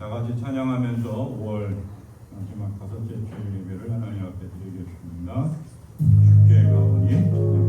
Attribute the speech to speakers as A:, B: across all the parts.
A: 다 같이 찬양하면서 5월 마지막 5째 주일 예배를 하나님 앞에 드리겠습니다. 주께 가오니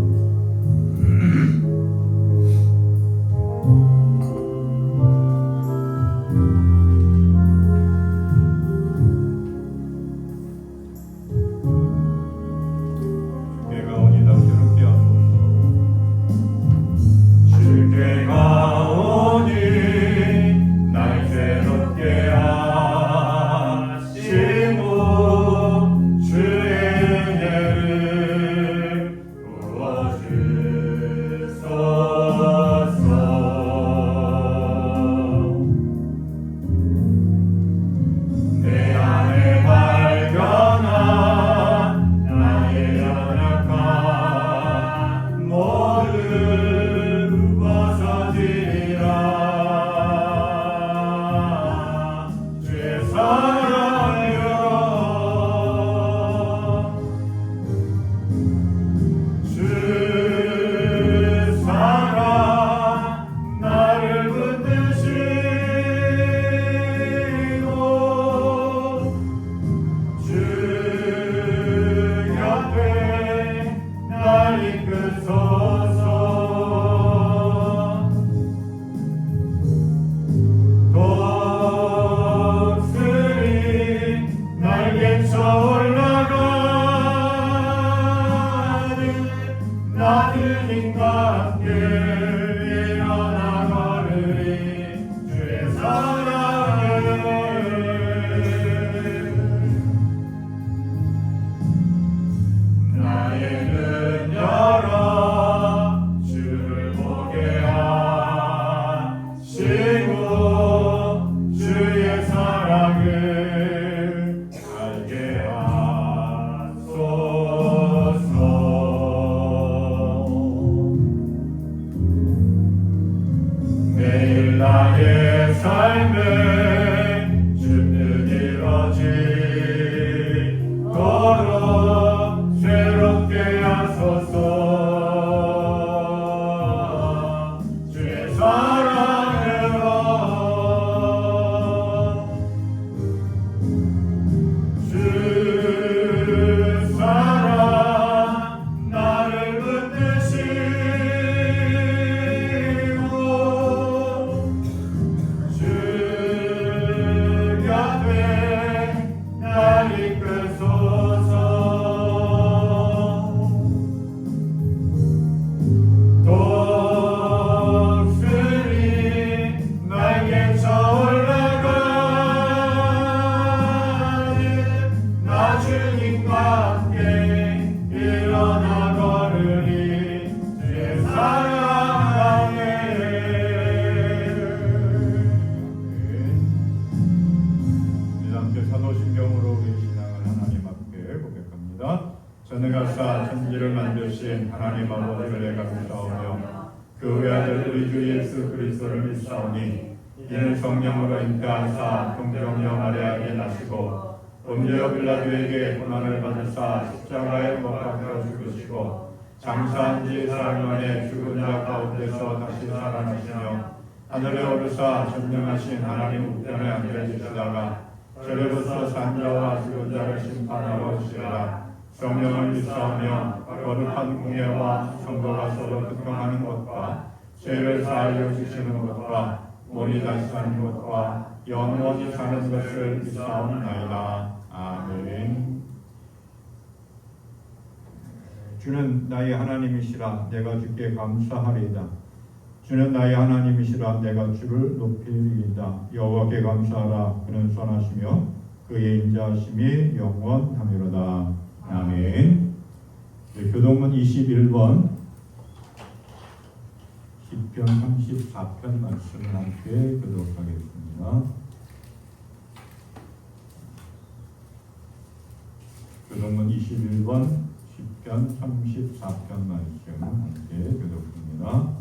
A: 전능하사 천지를 만드신 하나님 아버지를 감사하며 그 외아들 우리 주 예수 그리스도를 믿사오니 이는 성령으로 잉태하사 동정녀 마리아에게 나시고 본디오 빌라도에게 고난을 받으사 십자가에 못 박혀 죽으시고 장사한 지 사흘 만에 죽은 자 가운데서 다시 살아나시며 하늘에 오르사 전능하신 하나님 우편에 앉아계시다가 저리로서 산 자와 죽은 자를 심판하러 오시리라. 성령을 믿사오며 거룩한 공예와 성도가 서로 특경하는 것과 죄를 사하여 주시는 것과 몸이 다시 사는 것과 영원히 사는 것을 믿사옵나이다. 아멘. 주는 나의 하나님이시라. 내가 주께 감사하리이다. 주는 나의 하나님이시라. 내가 주를 높이리이다. 여호와께 감사하라. 그는 선하시며 그의 인자하심이 영원하미로다. 아멘. 교동문 21번 시편 34편 말씀을 함께 교독하겠습니다. 교동문 21번 시편 34편 말씀 함께 교독합니다.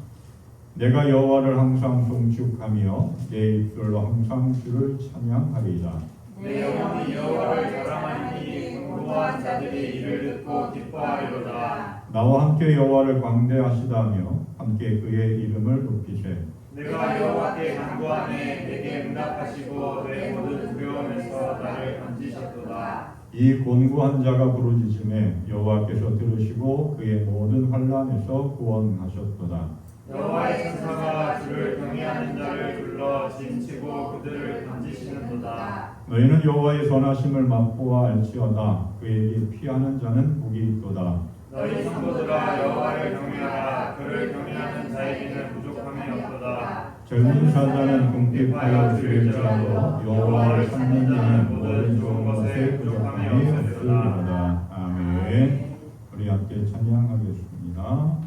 A: 내가 여호와를 항상 송축하며 내 입술로 항상 주를 찬양하리이다.
B: 내 영이 여호와를 자랑하니 공고한 자들이 이를 듣고 기뻐하리로다.
A: 나와 함께 여호와를 광대하시다며 함께 그의 이름을 높이세.
B: 내가 여호와께 간구하니 내게 응답하시고 내 모든 두려움에서 나를 건지셨도다.
A: 이 곤고한 자가 부르짖음에 여호와께서 들으시고 그의 모든 환난에서 구원하셨도다.
B: 여호와의 천사가 주를 경외하는 자를 불러 진치고 그들을 건지시는도다.
A: 너희는 여호와의 선하심을 맛보아 알지어다. 그에게 피하는 자는 복이 있도다.
B: 너희 성도들아 여호와를 경외하라. 그를 경외하는 자에게는 부족함이 없도다.
A: 젊은 사자는 궁핍하여 죽일지라도 여호와를 찾는 자는 모든 좋은 것에 부족함이 없으리로다. 아멘. 우리 함께 찬양하겠습니다.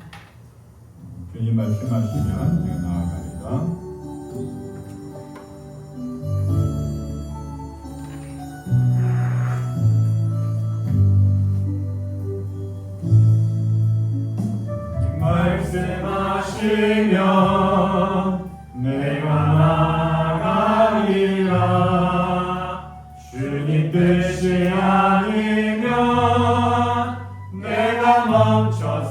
A: 주님 말씀하시면 내가 나아가리라. 말씀하시면 내가 나가리라. 주님 뜻이 아니면 내가 멈춰서리라.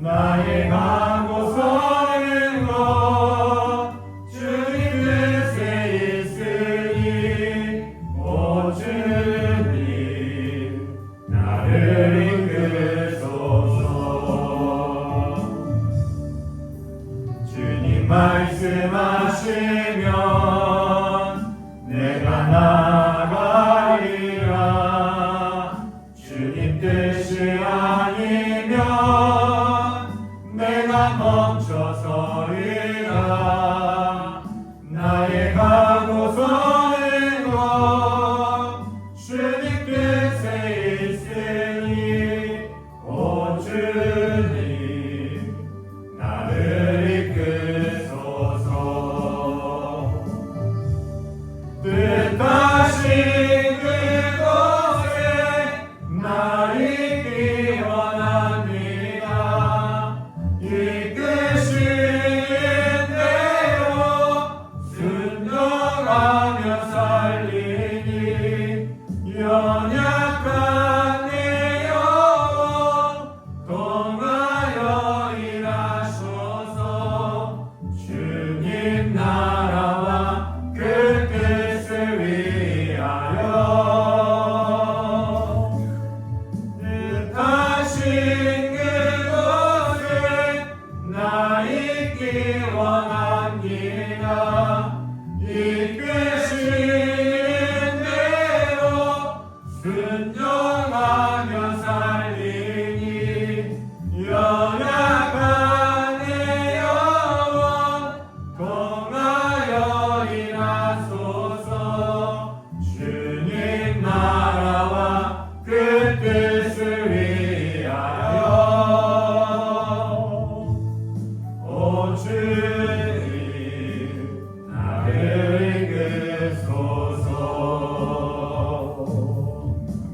A: 나의 가고서는 것 주님 뜻에 있으니 오 주님 나를 주님 말씀하시면 내가 나가리라. 주님 뜻이 아니면 내가 멈춰서리라. 나의 가고서는 것 주님 뜻에 있으니 오 주님 나를 뜻하신 그곳에 나 있기 원합니다. 이끄신 대로 순종하며 살리니 연약한 내 영혼 통하여 일하소서. 주님 나라와 그 뜻을 위하여 뜻하신 그곳에 나 있기 원합니다. 이끄시는 대로 순종하며 살리니 연약한 내 영혼 통하여 일하소서. 주님 나라와 그 뜻을 위하여 오 주님 나를 이끄소서.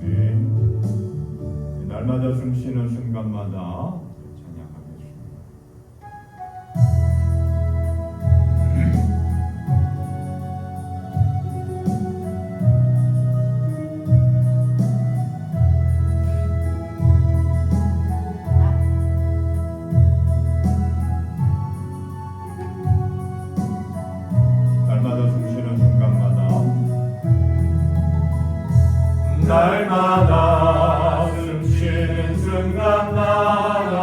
A: 아멘. 날마다 숨쉬는 순간마다 찬양하겠습니다. 날마다 숨쉬는 순간마다 날마다 숨쉬는 순간마다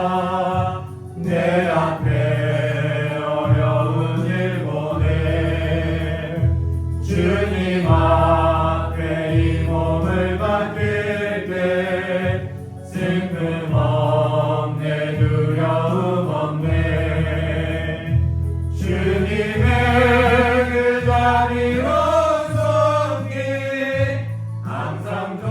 A: 내 앞에 어려운 일 보내 주님 앞에 이 몸을 맡길 때 슬픔 없네 두려움 없네 주님의 그 자리로 섬기 항상 더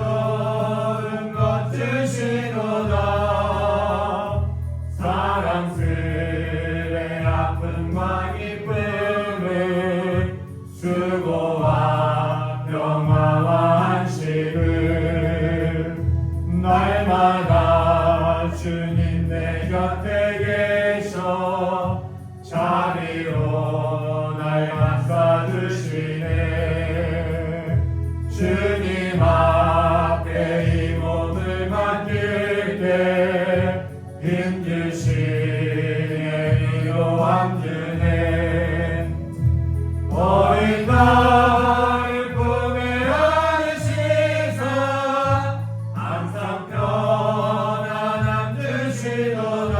B: 어린 나를 품에 안으시사 항상 편안함 주시도다.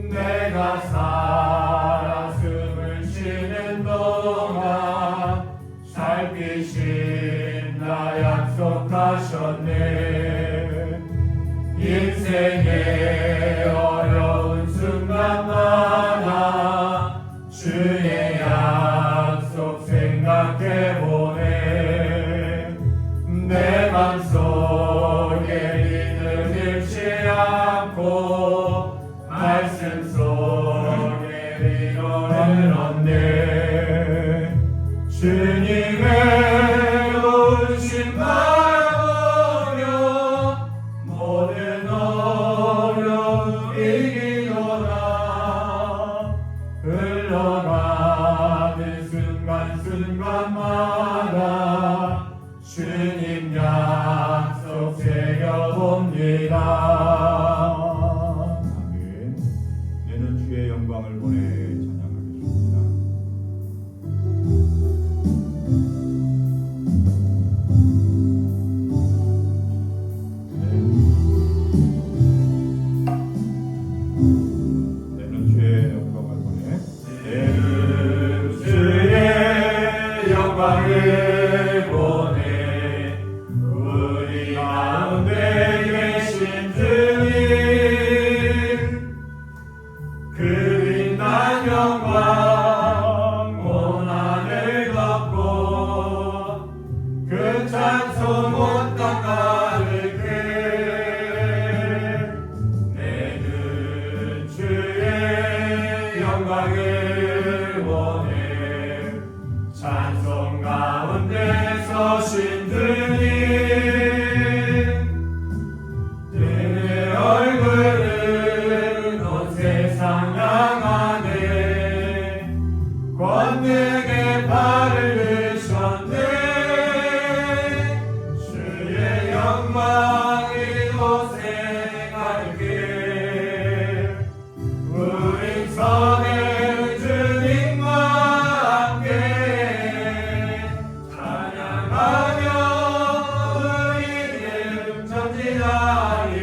B: 내가 살아 숨을 쉬는 동안 살피신다 약속하셨네. 인생의 어려운 순간마다 주의 약속 생각해보네. 내 맘속에 믿음 잃지 않고 말씀 속에 위로를 얻네. 주님의 오신 바라보며 모든 어려움 이기도다. 흘러가는 순간순간마다 주님 약속 새겨봅니다.
A: 아멘. 내는 주의 영광을 보내 찬양하겠습니다. 내는 주의 영광을 보내.
B: 내는 주의 영광을 보내. 우리 가운데 계신 주님 그 빛난 영광 온 하늘 덮고 그 찬송 온 땅 가득해. 내는 주의 영광을 원해. 찬송 가운데 서신 주님 내 얼굴은 온 세상 향하네. 권능의 발을 드셨네. 주의 영광 이곳에 가득해. 우리 선의 주님과 함께 찬양하며 우리는 전진하리.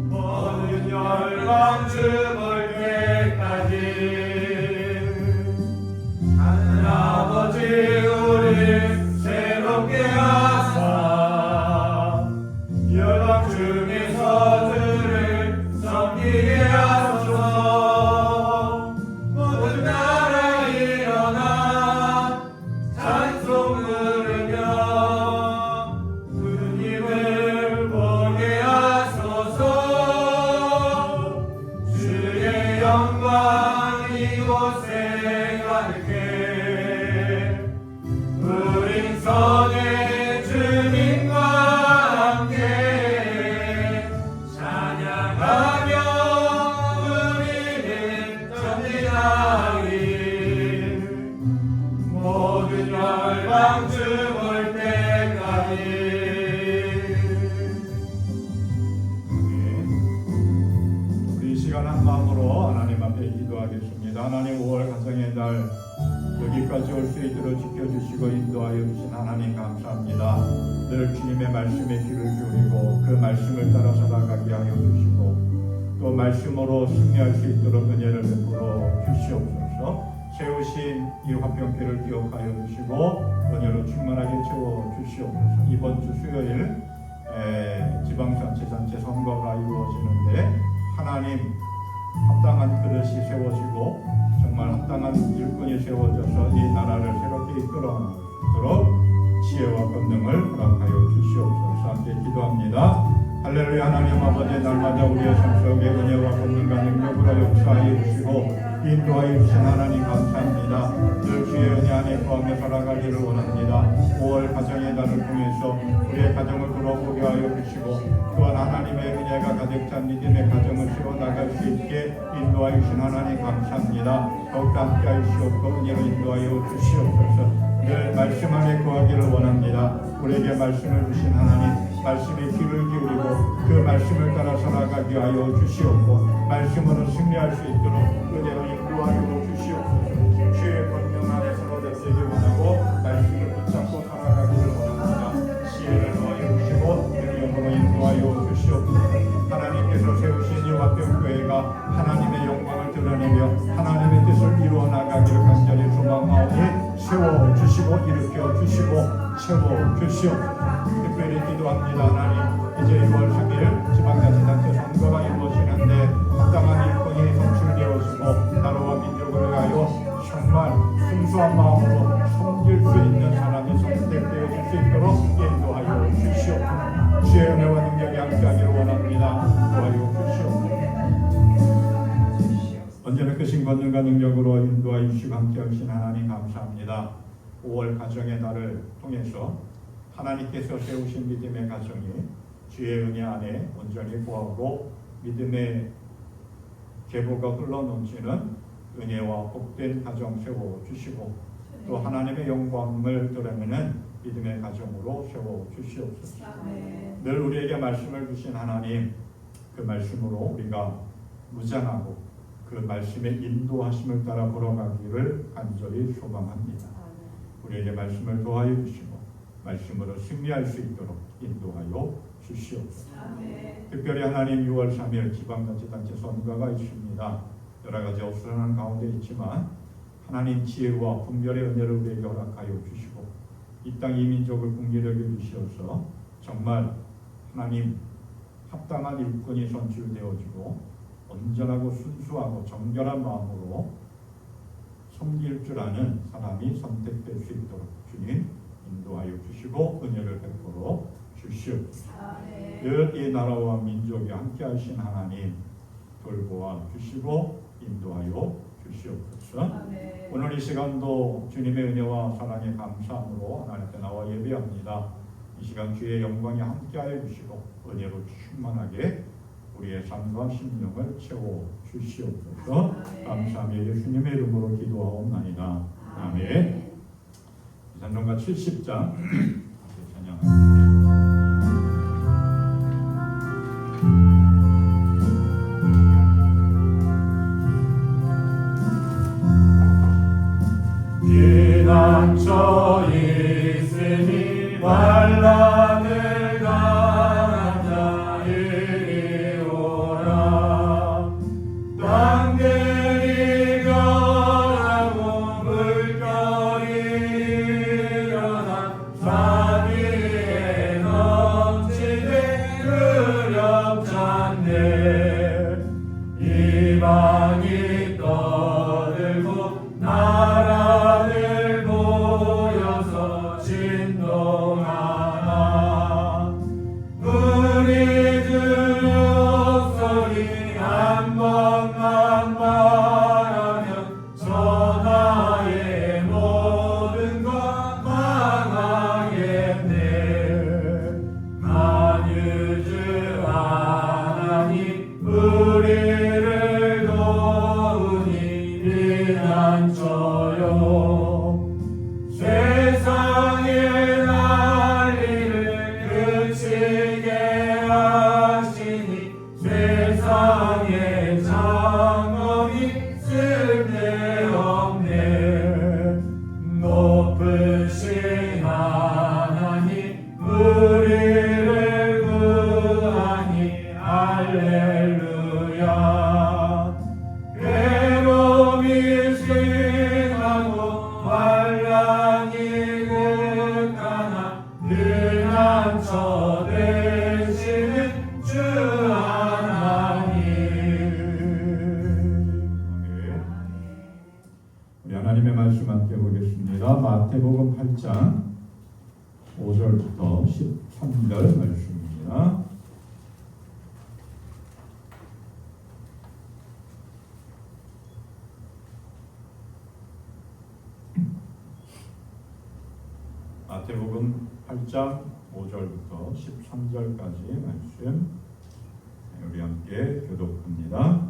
B: 모든 열방 주볼 때까지 하늘 아버지 우리 새롭게 하사 열방 중에서 주를 섬기게 하소서. 모든 나라 일어나 찬송 부르며 주님을 보게 하소서. 주의 영광 이곳에 가득해. 우린 선의 주님과 함께 찬양하며 우리는 전진하리. 모든 열방 주볼 때까지.
A: 아멘. 우리 이 시간 한 마음으로 하나님 앞에 기도하겠습니다. 하나님 5월 가정의 날 여기까지 올 수 있도록 지켜주시고 인도하여 주신 하나님 감사합니다. 늘 주님의 말씀에 귀를 기울이고 그 말씀을 따라 살아가게 하여 주시고 또 말씀으로 승리할 수 있도록 은혜를 베풀어 주시옵소서. 세우신 이 화평교를 기억하여 주시고 은혜로 충만하게 채워 주시옵소서. 이번 주 수요일 지방자치단체 선거가 이루어지는데 하나님 합당한 그릇이 세워지고 정말 합당한 일꾼이 세워져서 이 나라를 새롭게 이끌어가도록 지혜와 권능을 허락하여 주시옵소서. 함께 기도합니다. 할렐루야. 하나님 아버지 날마다 우리의 삶 속에 은혜와 권능과 능력으로 역사하여 주시고 인도하여 주신 하나님 감사합니다. 늘 주의 은혜 안에 거하며 살아가기를 원합니다. 5월 가정의 달을 통해서 우리의 가정을 돌아보게 하여 주시고 또한 하나님의 은혜가 가득 찬 믿음의 가정을 세워나갈 수 있게 인도하여 주신 하나님 감사합니다. 더욱더 함께 하시옵고 은혜로 인도하여 주시옵소서. 늘 말씀 안에 거하기를 원합니다. 우리에게 말씀을 주신 하나님 말씀에 귀를 기울이고 그 말씀을 따라 살아가게 하여 주시옵고 말씀으로 승리할 수 있도록 은혜로 인도하여 주시옵소서. 세워주시고 일으켜주시고 채워주시옵소서. 특별히 기도합니다. 하나님, 이제 6월 3일 지방자치단체 선거가 이루어지는데 합당한 일꾼이 선출되어지고 나라와 민족을 위하여 정말 순수한 마음으로 섬길 수 있는 사람이 선택되어질 수 있도록 인도하여 주시옵소서. 주의 은혜와 능력이 함께하기를 원합니다. 도와여 주시옵소서. 언제나 크신 권능과 능력으로 인도하여 주시고 함께하신 하나님 감사합니다. 5월 가정의 달을 통해서 하나님께서 세우신 믿음의 가정이 주의 은혜 안에 온전히 구하고 믿음의 계보가 흘러넘치는 은혜와 복된 가정 세워주시고 또 하나님의 영광을 드러내는 믿음의 가정으로 세워주시옵소서. 늘 우리에게 말씀을 주신 하나님, 그 말씀으로 우리가 무장하고 그 말씀의 인도하심을 따라 걸어가기를 간절히 소망합니다. 우리에게 말씀을 도와여 주시고 말씀으로 승리할 수 있도록 인도하여 주시옵소서. 특별히 하나님 6월 3일 지방자치단체 선거가 있습니다. 여러 가지 어수선한 가운데 있지만 하나님 지혜와 분별의 은혜를 우리에게 허락하여 주시고 이 땅 이민족을 국리력에 주시어서 정말 하나님 합당한 일꾼이 선출되어지고 온전하고 순수하고 정결한 마음으로 섬길 줄 아는 사람이 선택될 수 있도록 주님 인도하여 주시고 은혜를 베풀어 주시옵소서. 늘 이 나라와 민족이 함께하신 하나님 돌보아 주시고 인도하여 주시옵소서. 오늘 이 시간도 주님의 은혜와 사랑에 감사함으로 하나님께 나와 예배합니다. 이 시간 주의 영광이 함께하여 주시고 은혜로 충만하게 우리의 삶과 심령을 채워 주시옵소서. 감사하며 예수님의 이름으로 기도하옵나이다. 아멘. 찬송가 70장 찬양합니다.
B: 피난처 있으니 환난을 당한 자 이리 오라. 땅들이 변하고 물결이 일어나 산 위에 넘치되 두렵잖네. 이방이 떠들고 나라들 모여서 진동하나. 우리들 목소리 한 번만 말하면 전하의 모든 것 망하겠네. 만유주 하나님 우리를 도우니 피난처요. 세상의 난리를 그치게 하시니 세상의 장엄이 쓸데없네. 높으신 하나님 우리를 구하니 할렐루야. 괴로움이 심하고 환난이 극하나 피난처 되시는 주 하나님.
A: 우리 하나님의 말씀 함께 보겠습니다. 마태복음 8장 5절부터 13절 말씀입니다. 마태복음 8장 5절부터 13절까지 말씀 우리 함께 교독합니다.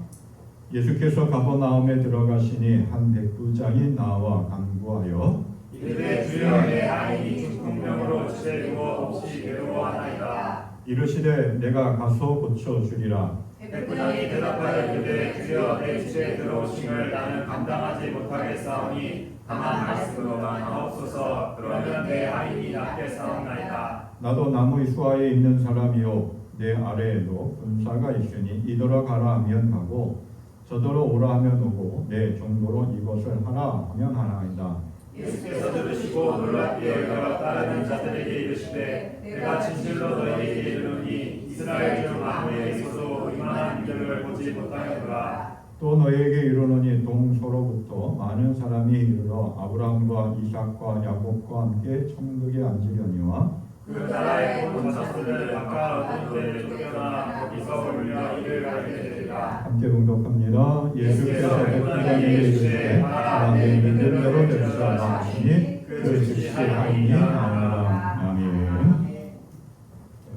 A: 예수께서 가버나움에 들어가시니 한 백부장이 나와 간구하여
B: 이르되 주여 내 아이니 중풍병으로 주체되고 없이 괴로워하나이다.
A: 이르시되 내가 가서 고쳐주리라.
B: 백부장이 대답하여 이르되 주여 내 집에 들어오심을 나는 감당하지 못하겠사오니 다만 말씀으로만 하옵소서. 그러면 내 아이니 낫게 사옵나이다.
A: 나도 나무의 수하에 있는 사람이요 내 아래에도 군사가 있으니 이더러 가라 하면 가고 저더러 오라 하면 오고 내 정도로 이것을 하라 하면 하나이다.
B: 예수께서 들으시고 놀랍게 여겨 따르는 자들에게 이르시되 내가 진실로 너희에게 이르노니 이스라엘 중 아무에게서도 이만한 일들을 보지 못하였노라.
A: 또 너희에게 이르노니 동서로부터 많은 사람이 이르러 아브라함과 이삭과 야곱과 함께 천국에 앉으려니와
B: 그 나라의 온 자손을 각각 어떤 곳에 쫓겨나 거기서 울며 이를 가리게 되리라.
A: 함께 봉독합니다. 예수께서 백부장에게 이르시되 사람들이 믿는 대로 되리라 하시니 그 즉시 하이니 아니라. 아멘.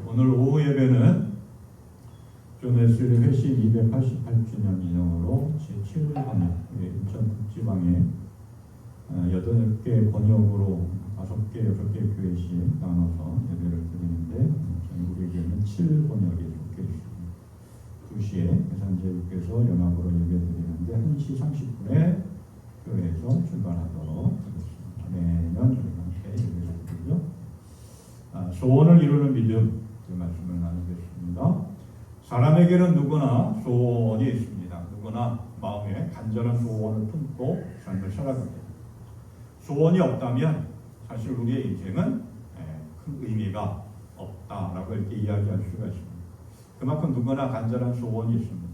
A: 오늘 오후 예배는 존 웨슬리 회식 288주년 기념으로 제7번역 인천 북지방에 8개 번역으로 5개, 6개 교회씩 나눠서 예배를 드리는데 우리 교회는 7번역이 속해 있습니다. 2시에 계산제육께서 연합으로 예배 드리는데 1시 30분에 교회에서 출발하도록 하겠습니다. 매년 저희가 함께 예배를 드리죠. 소원을 이루는 믿음 그 말씀을 나누겠습니다. 사람에게는 누구나 소원이 있습니다. 누구나 마음에 간절한 소원을 품고 삶을 살아갑니다. 소원이 없다면 사실 우리의 인생은 큰 의미가 없다라고 이렇게 이야기할 수가 있습니다. 그만큼 누구나 간절한 소원이 있습니다.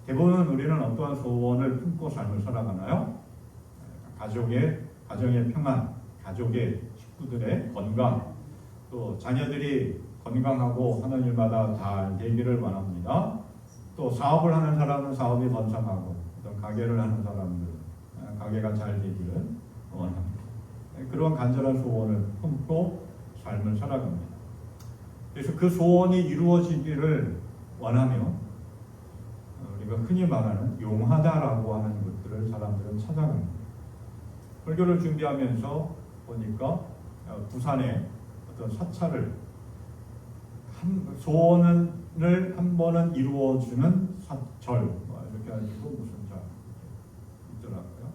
A: 대부분 우리는 어떠한 소원을 품고 삶을 살아가나요? 가정의 평안, 가족의 식구들의 건강, 또 자녀들이 건강하고 하는 일마다 잘 되기를 원합니다. 또 사업을 하는 사람은 사업이 번창하고, 또 가게를 하는 사람들 가게가 잘 되기를 원합니다. 그런 간절한 소원을 품고 삶을 살아갑니다. 그래서 그 소원이 이루어지기를 원하며 우리가 흔히 말하는 용하다라고 하는 것들을 사람들은 찾아갑니다. 설교를 준비하면서 보니까 부산에 어떤 사찰을 소원을 한 번은 이루어주는 사절 이렇게 해가지고 무슨 자 있더라고요.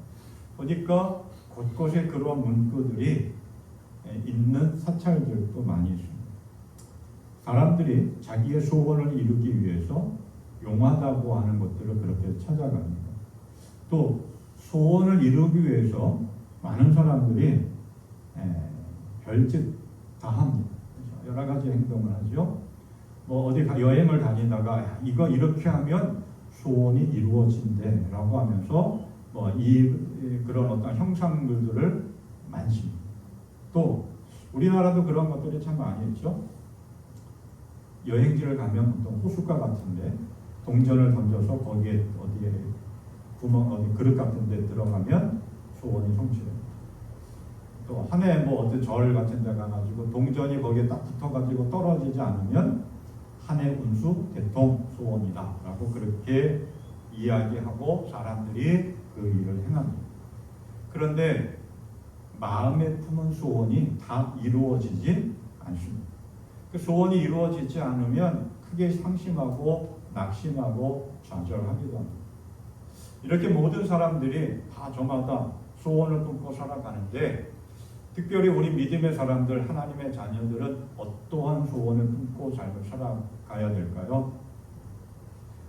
A: 보니까 곳곳에 그런 문구들이 있는 사찰들도 많이 있습니다. 사람들이 자기의 소원을 이루기 위해서 용하다고 하는 것들을 그렇게 찾아갑니다. 또 소원을 이루기 위해서 많은 사람들이 별짓 다 합니다. 여러 가지 행동을 하죠. 뭐 어디 여행을 다니다가 이거 이렇게 하면 소원이 이루어진대라고 하면서 그런 어떤 형상들을 많습니다. 또 우리나라도 그런 것들이 참 많이 있죠. 여행지를 가면 보통 호숫가 같은데 동전을 던져서 거기에 어디에 구멍 어디 그릇 같은데 들어가면 소원이 성취됩니다. 또 한해 어떤 절 같은 데 가가지고 동전이 거기에 딱 붙어가지고 떨어지지 않으면 한해 운수 대통 소원이다라고 그렇게 이야기하고 사람들이 그 일을 행합니다. 그런데 마음에 품은 소원이 다 이루어지지 않습니다. 그 소원이 이루어지지 않으면 크게 상심하고 낙심하고 좌절하기도 합니다. 이렇게 모든 사람들이 다 저마다 소원을 품고 살아가는데 특별히 우리 믿음의 사람들, 하나님의 자녀들은 어떠한 소원을 품고 삶을 살아가야 될까요?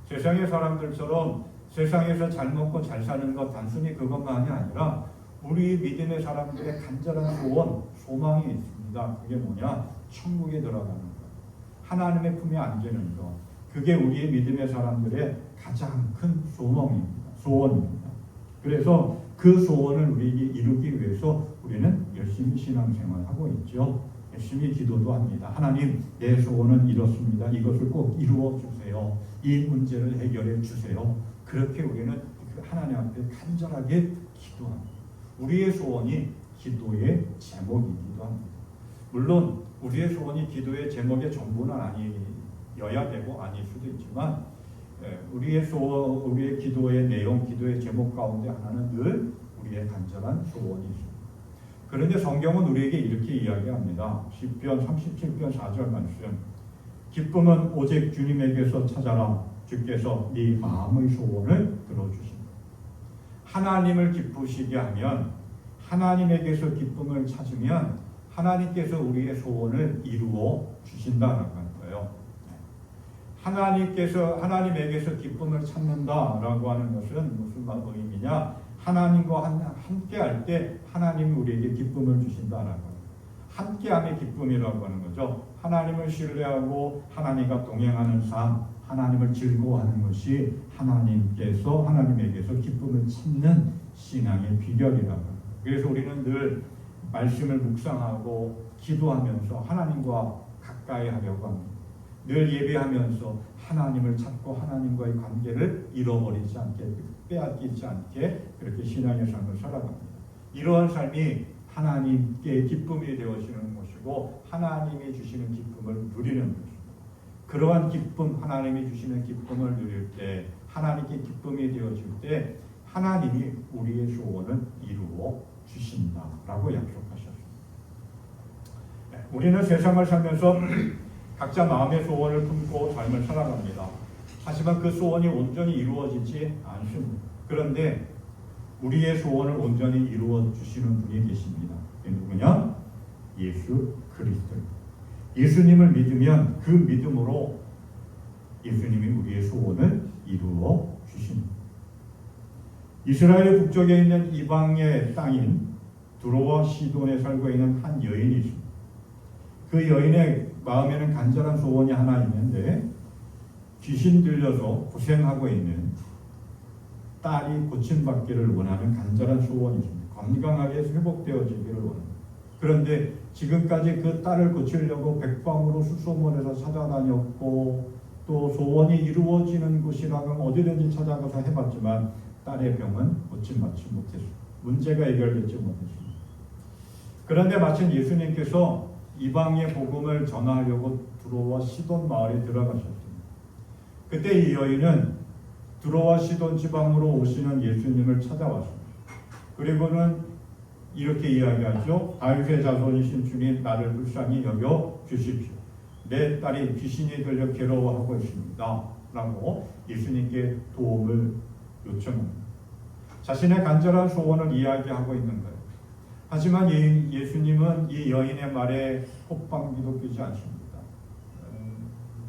A: 세상의 사람들처럼 세상에서 잘 먹고 잘 사는 것 단순히 그것만이 아니라 우리 믿음의 사람들의 간절한 소원, 소망이 있습니다. 그게 뭐냐? 천국에 들어가는 것. 하나님의 품에 앉는 것. 그게 우리의 믿음의 사람들의 가장 큰 소원입니다. 그래서 그 소원을 우리에게 이루기 위해서 우리는 열심히 신앙생활을 하고 있죠. 열심히 기도도 합니다. 하나님, 내 소원은 이렇습니다. 이것을 꼭 이루어 주세요. 이 문제를 해결해 주세요. 그렇게 우리는 하나님 앞에 간절하게 기도합니다. 우리의 소원이 기도의 제목이기도 합니다. 물론 우리의 소원이 기도의 제목의 전부는 아니어야 되고 아닐 수도 있지만 우리의 기도의 내용, 기도의 제목 가운데 하나는 늘 우리의 간절한 소원이 있습니다. 그런데 성경은 우리에게 이렇게 이야기합니다. 시편 37편 4절 말씀. 기쁨은 오직 주님에게서 찾아라. 주께서 네 마음의 소원을 들어주신다. 하나님을 기쁘시게 하면, 하나님에게서 기쁨을 찾으면 하나님께서 우리의 소원을 이루어 주신다라고 하는 거예요. 하나님에게서 기쁨을 찾는다라고 하는 것은 무슨 의미냐? 하나님과 함께 할 때 하나님이 우리에게 기쁨을 주신다라는 거예요. 함께함의 기쁨이라고 하는 거죠. 하나님을 신뢰하고 하나님과 동행하는 삶, 하나님을 즐거워하는 것이 하나님에게서 기쁨을 찾는 신앙의 비결이라고 합니다. 그래서 우리는 늘 말씀을 묵상하고 기도하면서 하나님과 가까이 하려고 합니다. 늘 예배하면서 하나님을 찾고 하나님과의 관계를 잃어버리지 않게, 빼앗기지 않게 그렇게 신앙의 삶을 살아갑니다. 이러한 삶이 하나님께 기쁨이 되어지는 것이고 하나님이 주시는 기쁨을 누리는 것입니다. 그러한 기쁨, 하나님이 주시는 기쁨을 누릴 때, 하나님께 기쁨이 되어질 때 하나님이 우리의 소원을 이루어 주신다라고 약속하셨습니다. 우리는 세상을 살면서 각자 마음의 소원을 품고 삶을 살아갑니다. 하지만 그 소원이 온전히 이루어지지 않습니다. 그런데 우리의 소원을 온전히 이루어 주시는 분이 계십니다. 누구냐? 예수 그리스도입니다. 예수님을 믿으면 그 믿음으로 예수님이 우리의 소원을 이루어 주십니다. 이스라엘 북쪽에 있는 이방의 땅인 두로와 시돈에 살고 있는 한 여인이 있습니다. 그 여인의 마음에는 간절한 소원이 하나 있는데 귀신 들려서 고생하고 있는 딸이 고침받기를 원하는 간절한 소원이 있습니다. 건강하게 회복되어지기를 원합니다. 그런데 지금까지 그 딸을 고치려고 백방으로 수소문해서 찾아다녔고 또 소원이 이루어지는 곳이라면 어디든지 찾아가서 해봤지만 딸의 병은 고침받지 못했습니다. 문제가 해결되지 못했습니다. 그런데 마침 예수님께서 이방의 복음을 전하려고 두로와 시돈 마을에 들어가셨습니다. 그때 이 여인은 두로와 시돈 지방으로 오시는 예수님을 찾아왔습니다. 그리고는 이렇게 이야기하죠. 다윗의 자손이신 주님, 나를 불쌍히 여겨 주십시오. 내 딸이 귀신이 들려 괴로워하고 있습니다. 라고 예수님께 도움을 요청합니다. 자신의 간절한 소원을 이야기하고 있는 거예요. 하지만 예수님은 이 여인의 말에 콧방귀도 뀌지 않습니다.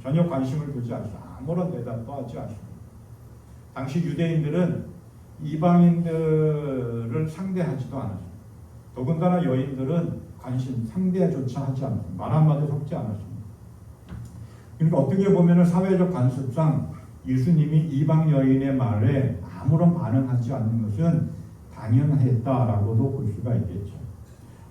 A: 전혀 관심을 두지 않습니다. 아무런 대답도 하지 않습니다. 당시 유대인들은 이방인들을 상대하지도 않았습니다. 더군다나 여인들은 상대조차 하지 않습니다. 말 한마디 섞지 않았습니다. 그러니까 어떻게 보면 사회적 관습상 예수님이 이방 여인의 말에 아무런 반응하지 않는 것은 당연했다라고도 볼 수가 있겠죠.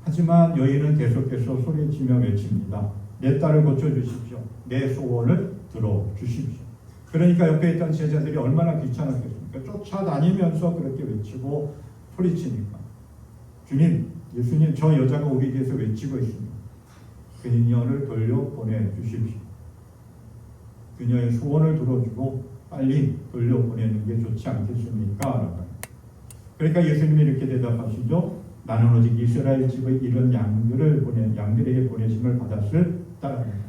A: 하지만 여인은 계속해서 소리치며 외칩니다. 내 딸을 고쳐주십시오. 내 소원을 들어주십시오. 그러니까 옆에 있던 제자들이 얼마나 귀찮았겠습니까? 쫓아다니면서 그렇게 외치고 소리치니까 주님, 예수님, 저 여자가 우리 뒤에서 외치고 있습니다. 그녀를 돌려보내주십시오. 그녀의 소원을 들어주고 빨리 돌려보내는 게 좋지 않겠습니까? 그러니까 예수님이 이렇게 대답하시죠. 나는 오직 이스라엘 집의 이런 양들에게 보내심을 받았을 따름이다.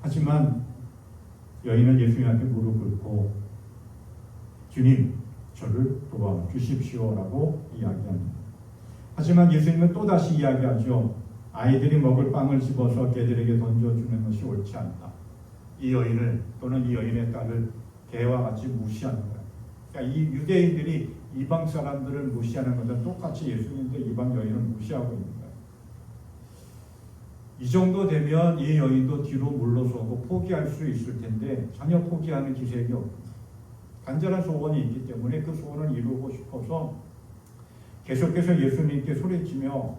A: 하지만 여인은 예수님한테 무릎 꿇고 주님, 저를 도와주십시오라고 이야기합니다. 하지만 예수님은 또다시 이야기하죠. 아이들이 먹을 빵을 집어서 개들에게 던져주는 것이 옳지 않다. 이 여인을 또는 이 여인의 딸을 개와 같이 무시하는 거예요. 그러니까 이 유대인들이 이방 사람들을 무시하는 것과 똑같이 예수님도 이방 여인을 무시하고 있는 거예요. 이 정도 되면 이 여인도 뒤로 물러서고 포기할 수 있을 텐데 전혀 포기하는 기색이 없습니다. 간절한 소원이 있기 때문에 그 소원을 이루고 싶어서 계속해서 예수님께 소리치며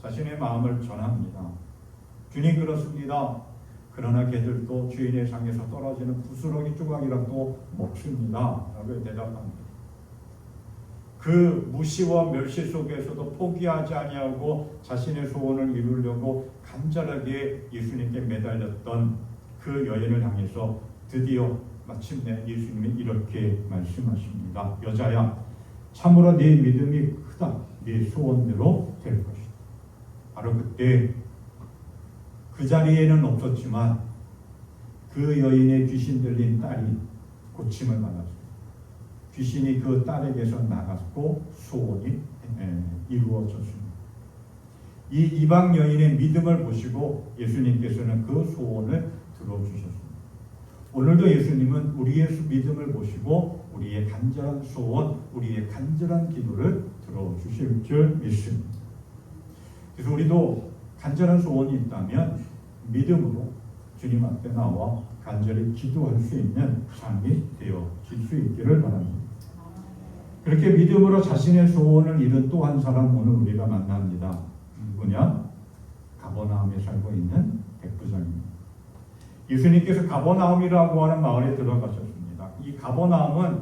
A: 자신의 마음을 전합니다. 주님, 그렇습니다. 그러나 개들도 주인의 상에서 떨어지는 부스러기 조각이라도 먹습니다. 라고 대답합니다. 그 무시와 멸시 속에서도 포기하지 아니하고 자신의 소원을 이루려고 간절하게 예수님께 매달렸던 그 여인을 향해서 드디어 마침내 예수님이 이렇게 말씀하십니다. 여자야, 참으로 네 믿음이 크다. 네 소원대로 될 것이다. 바로 그때 그 자리에는 없었지만 그 여인의 귀신 들린 딸이 고침을 받았습니다. 귀신이 그 딸에게서 나갔고 소원이 이루어졌습니다. 이 이방 여인의 믿음을 보시고 예수님께서는 그 소원을 들어주셨습니다. 오늘도 예수님은 우리의 믿음을 보시고 우리의 간절한 소원, 우리의 간절한 기도를 들어주실 줄 믿습니다. 그래서 우리도 간절한 소원이 있다면 믿음으로 주님 앞에 나와 간절히 기도할 수 있는 삶이 되어질 수 있기를 바랍니다. 그렇게 믿음으로 자신의 소원을 이룬 또 한 사람 오늘 우리가 만납니다. 누구냐? 가버나움에 살고 있는 백부장입니다. 예수님께서 가버나움이라고 하는 마을에 들어가셨습니다. 이 가버나움은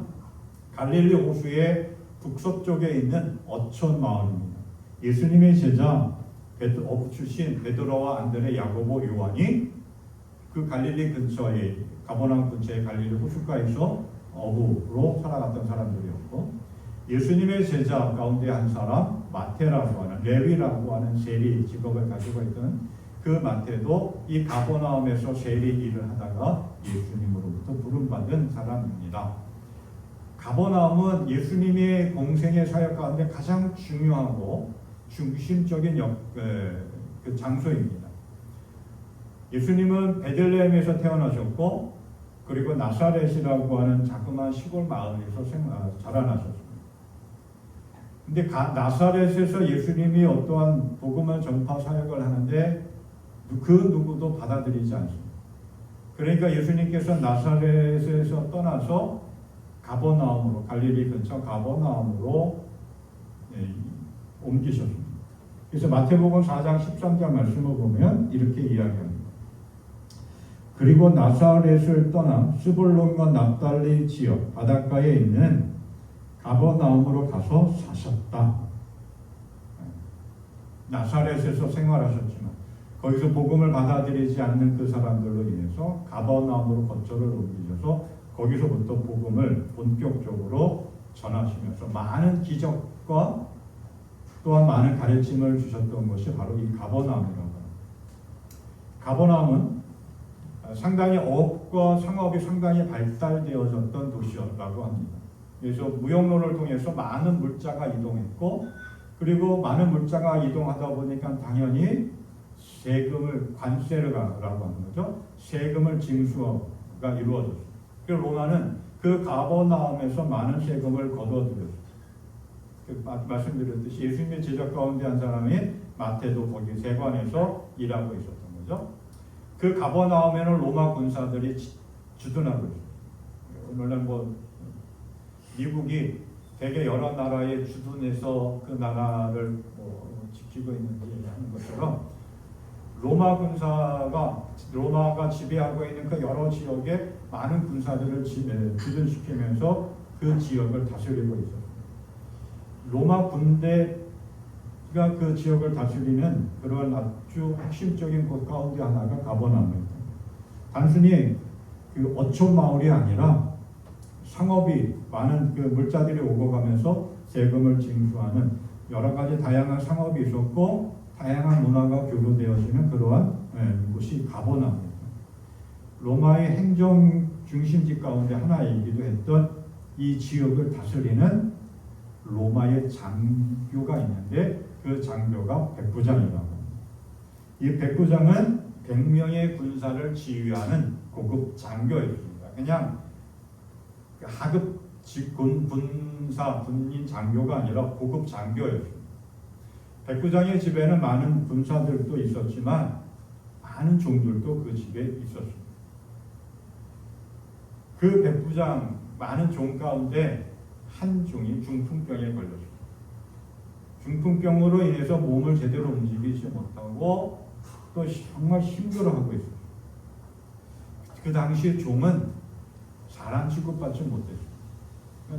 A: 갈릴리 호수의 북서쪽에 있는 어촌 마을입니다. 예수님의 제자 어부 출신 베드로와 안드레, 야고보, 요한이 그 갈릴리 근처에 가버나움 근처의 갈릴리 호숫가에서 어부로 살아갔던 사람들이었고, 예수님의 제자 가운데 한 사람 마태라고 하는, 레위라고 하는 세리 직업을 가지고 있던 그 마태도 이 가버나움에서 세리 일을 하다가 예수님으로부터 부름받은 사람입니다. 가버나움은 예수님의 공생의 사역 가운데 가장 중요하고 중심적인 그 장소입니다. 예수님은 베들레헴에서 태어나셨고, 그리고 나사렛이라고 하는 자그마한 시골 마을에서 자라나셨습니다. 근데 나사렛에서 예수님이 어떠한 복음을 전파 사역을 하는데 그 누구도 받아들이지 않습니다. 그러니까 예수님께서 나사렛에서 떠나서 가버나움으로, 갈릴리 근처 가버나움으로 옮기셨습니다. 그래서 마태복음 4장 13절 말씀을 보면 이렇게 이야기합니다. 그리고 나사렛을 떠나 스불론과 납달리 지역 바닷가에 있는 가버나움으로 가서 사셨다. 나사렛에서 생활하셨지만 거기서 복음을 받아들이지 않는 그 사람들로 인해서 가버나움으로 거처를 옮기셔서 거기서부터 복음을 본격적으로 전하시면서 많은 기적과 또한 많은 가르침을 주셨던 것이 바로 이 가버나움이라고 합니다. 가버나움은 상당히 어업과 상업이 상당히 발달되어졌던 도시였다고 합니다. 그래서 무역로를 통해서 많은 물자가 이동했고, 그리고 많은 물자가 이동하다 보니까 당연히 세금을, 관세를 라고 하는 거죠. 세금을 징수가 이루어졌습니다. 그래서 로마는 그 가버나움에서 많은 세금을 거둬들였습니다. 말씀드렸듯이 예수님의 제자 가운데 한 사람이 마태도 거기 세관에서 일하고 있었던 거죠. 그 가버나움에는 로마 군사들이 주둔하고 있습니다. 오늘날 미국이 대개 여러 나라에 주둔해서 그 나라를 지키고 있는지 하는 것처럼 로마가 지배하고 있는 그 여러 지역에 많은 군사들을 주둔시키면서 그 지역을 다스리고 있었습니다. 로마 군대가 그 지역을 다스리는 그런 아주 핵심적인 곳 가운데 하나가 가버나움입니다. 단순히 그 어촌 마을이 아니라 상업이 많은 그 물자들이 오고 가면서 세금을 징수하는 여러 가지 다양한 상업이 있었고, 다양한 문화가 교류되어지는 그러한 곳이 가버나움입니다. 로마의 행정 중심지 가운데 하나이기도 했던 이 지역을 다스리는 로마의 장교가 있는데 그 장교가 백부장이라고 합니다. 이 백부장은 100명의 군사를 지휘하는 고급 장교였습니다. 그냥 하급 군인 장교가 아니라 고급 장교였습니다. 백부장의 집에는 많은 군사들도 있었지만 많은 종들도 그 집에 있었습니다. 그 백부장 많은 종 가운데 한 종이 중풍병에 걸렸습니다. 중풍병으로 인해서 몸을 제대로 움직이지 못하고 또 정말 힘들어하고 있습니다. 그 당시 종은 사람 취급받지 못했습니다.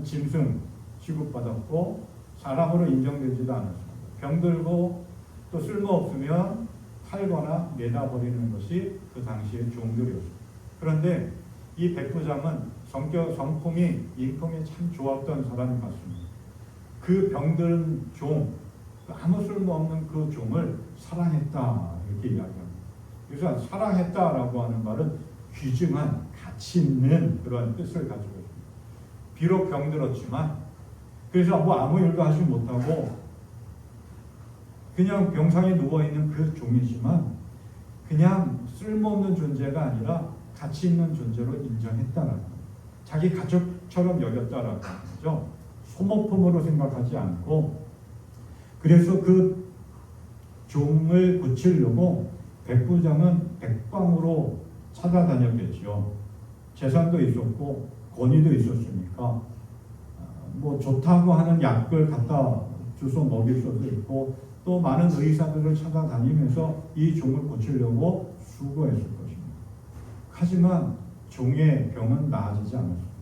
A: 짐승 취급받았고 사람으로 인정되지도 않았습니다. 병들고 또 쓸모없으면 팔거나 내다버리는 것이 그 당시의 종들이었습니다. 그런데 이 백부장은 성품이 인품이 참 좋았던 사람이 맞습니다. 그 병든 종, 아무 쓸모없는 그 종을 사랑했다 이렇게 이야기합니다. 그래서 사랑했다라고 하는 말은 귀중한 가치 있는 그런 뜻을 가지고 있습니다. 비록 병들었지만 그래서 아무 일도 하지 못하고 그냥 병상에 누워있는 그 종이지만 그냥 쓸모없는 존재가 아니라 가치 있는 존재로 인정했다는 거예요. 자기 가족 자식처럼 여겼다라고 하는 거죠. 소모품으로 생각하지 않고. 그래서 그 종을 고치려고 백부장은 백방으로 찾아다녔겠지요. 재산도 있었고 권위도 있었으니까 뭐 좋다고 하는 약을 갖다 주소 먹일 수도 있고 또 많은 의사들을 찾아다니면서 이 종을 고치려고 수고했을 것입니다. 하지만 종의 병은 나아지지 않았습니다.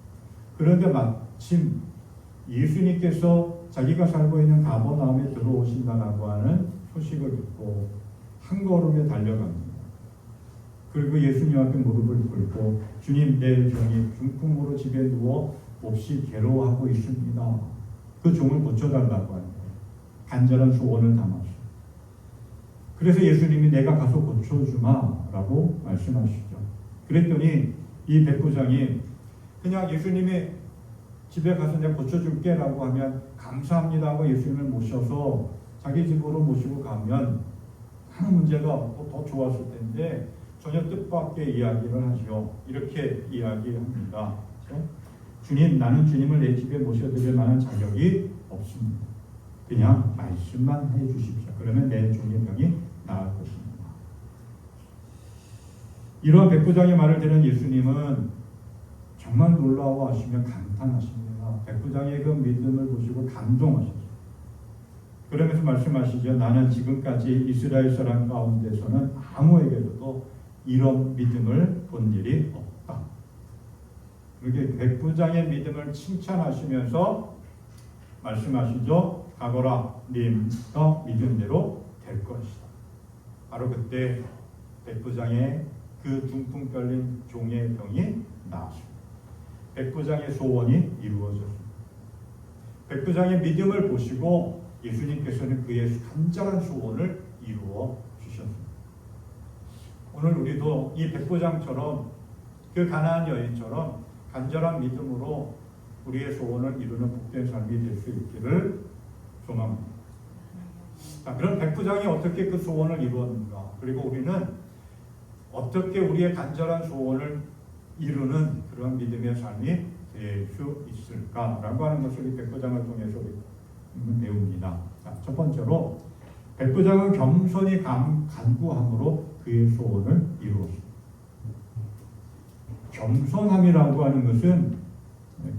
A: 그런데 마침 예수님께서 자기가 살고 있는 가버나움에 들어오신다라고 하는 소식을 듣고 한 걸음에 달려갑니다. 그리고 예수님 앞에 무릎을 꿇고 주님, 내 종이 중풍으로 집에 누워 몹시 괴로워하고 있습니다. 그 종을 고쳐달라고 하는 거예요. 간절한 소원을 담았어요. 그래서 예수님이 내가 가서 고쳐주마라고 말씀하시죠. 그랬더니 이 백부장이 그냥 예수님이 집에 가서 내가 고쳐줄게라고 하면 감사합니다 하고 예수님을 모셔서 자기 집으로 모시고 가면 하는 문제가 없고 더 좋았을 텐데 전혀 뜻밖의 이야기를 하죠. 이렇게 이야기합니다. 그렇죠? 주님, 나는 주님을 내 집에 모셔드릴 만한 자격이 없습니다. 그냥 말씀만 해주십시오. 그러면 내 종의 병이 나을 것입니다. 이러한 백부장의 말을 들은 예수님은 정말 놀라워하시며 감탄하십니다. 백부장의 그 믿음을 보시고 감동하셨어요. 그러면서 말씀하시죠. 나는 지금까지 이스라엘 사람 가운데서는 아무에게도 이런 믿음을 본 일이 없다. 그렇게 백부장의 믿음을 칭찬하시면서 말씀하시죠. 가거라, 너 믿음대로 될 것이다. 바로 그때 백부장의 그 둥풍 떨린 종의 병이 나았습니다. 백부장의 소원이 이루어졌습니다. 백부장의 믿음을 보시고 예수님께서는 그의 간절한 소원을 이루어 주셨습니다. 오늘 우리도 이 백부장처럼 그 가나안 여인처럼 간절한 믿음으로 우리의 소원을 이루는 복된 삶이 될 수 있기를 소망합니다. 자, 그럼 백부장이 어떻게 그 소원을 이루었는가? 그리고 우리는 어떻게 우리의 간절한 소원을 이루는 그런 믿음의 삶이 될 수 있을까라고 하는 것을 이 백부장을 통해서 배웁니다. 자, 첫 번째로 백부장은 겸손히 간구함으로 그의 소원을 이루었습니다. 겸손함이라고 하는 것은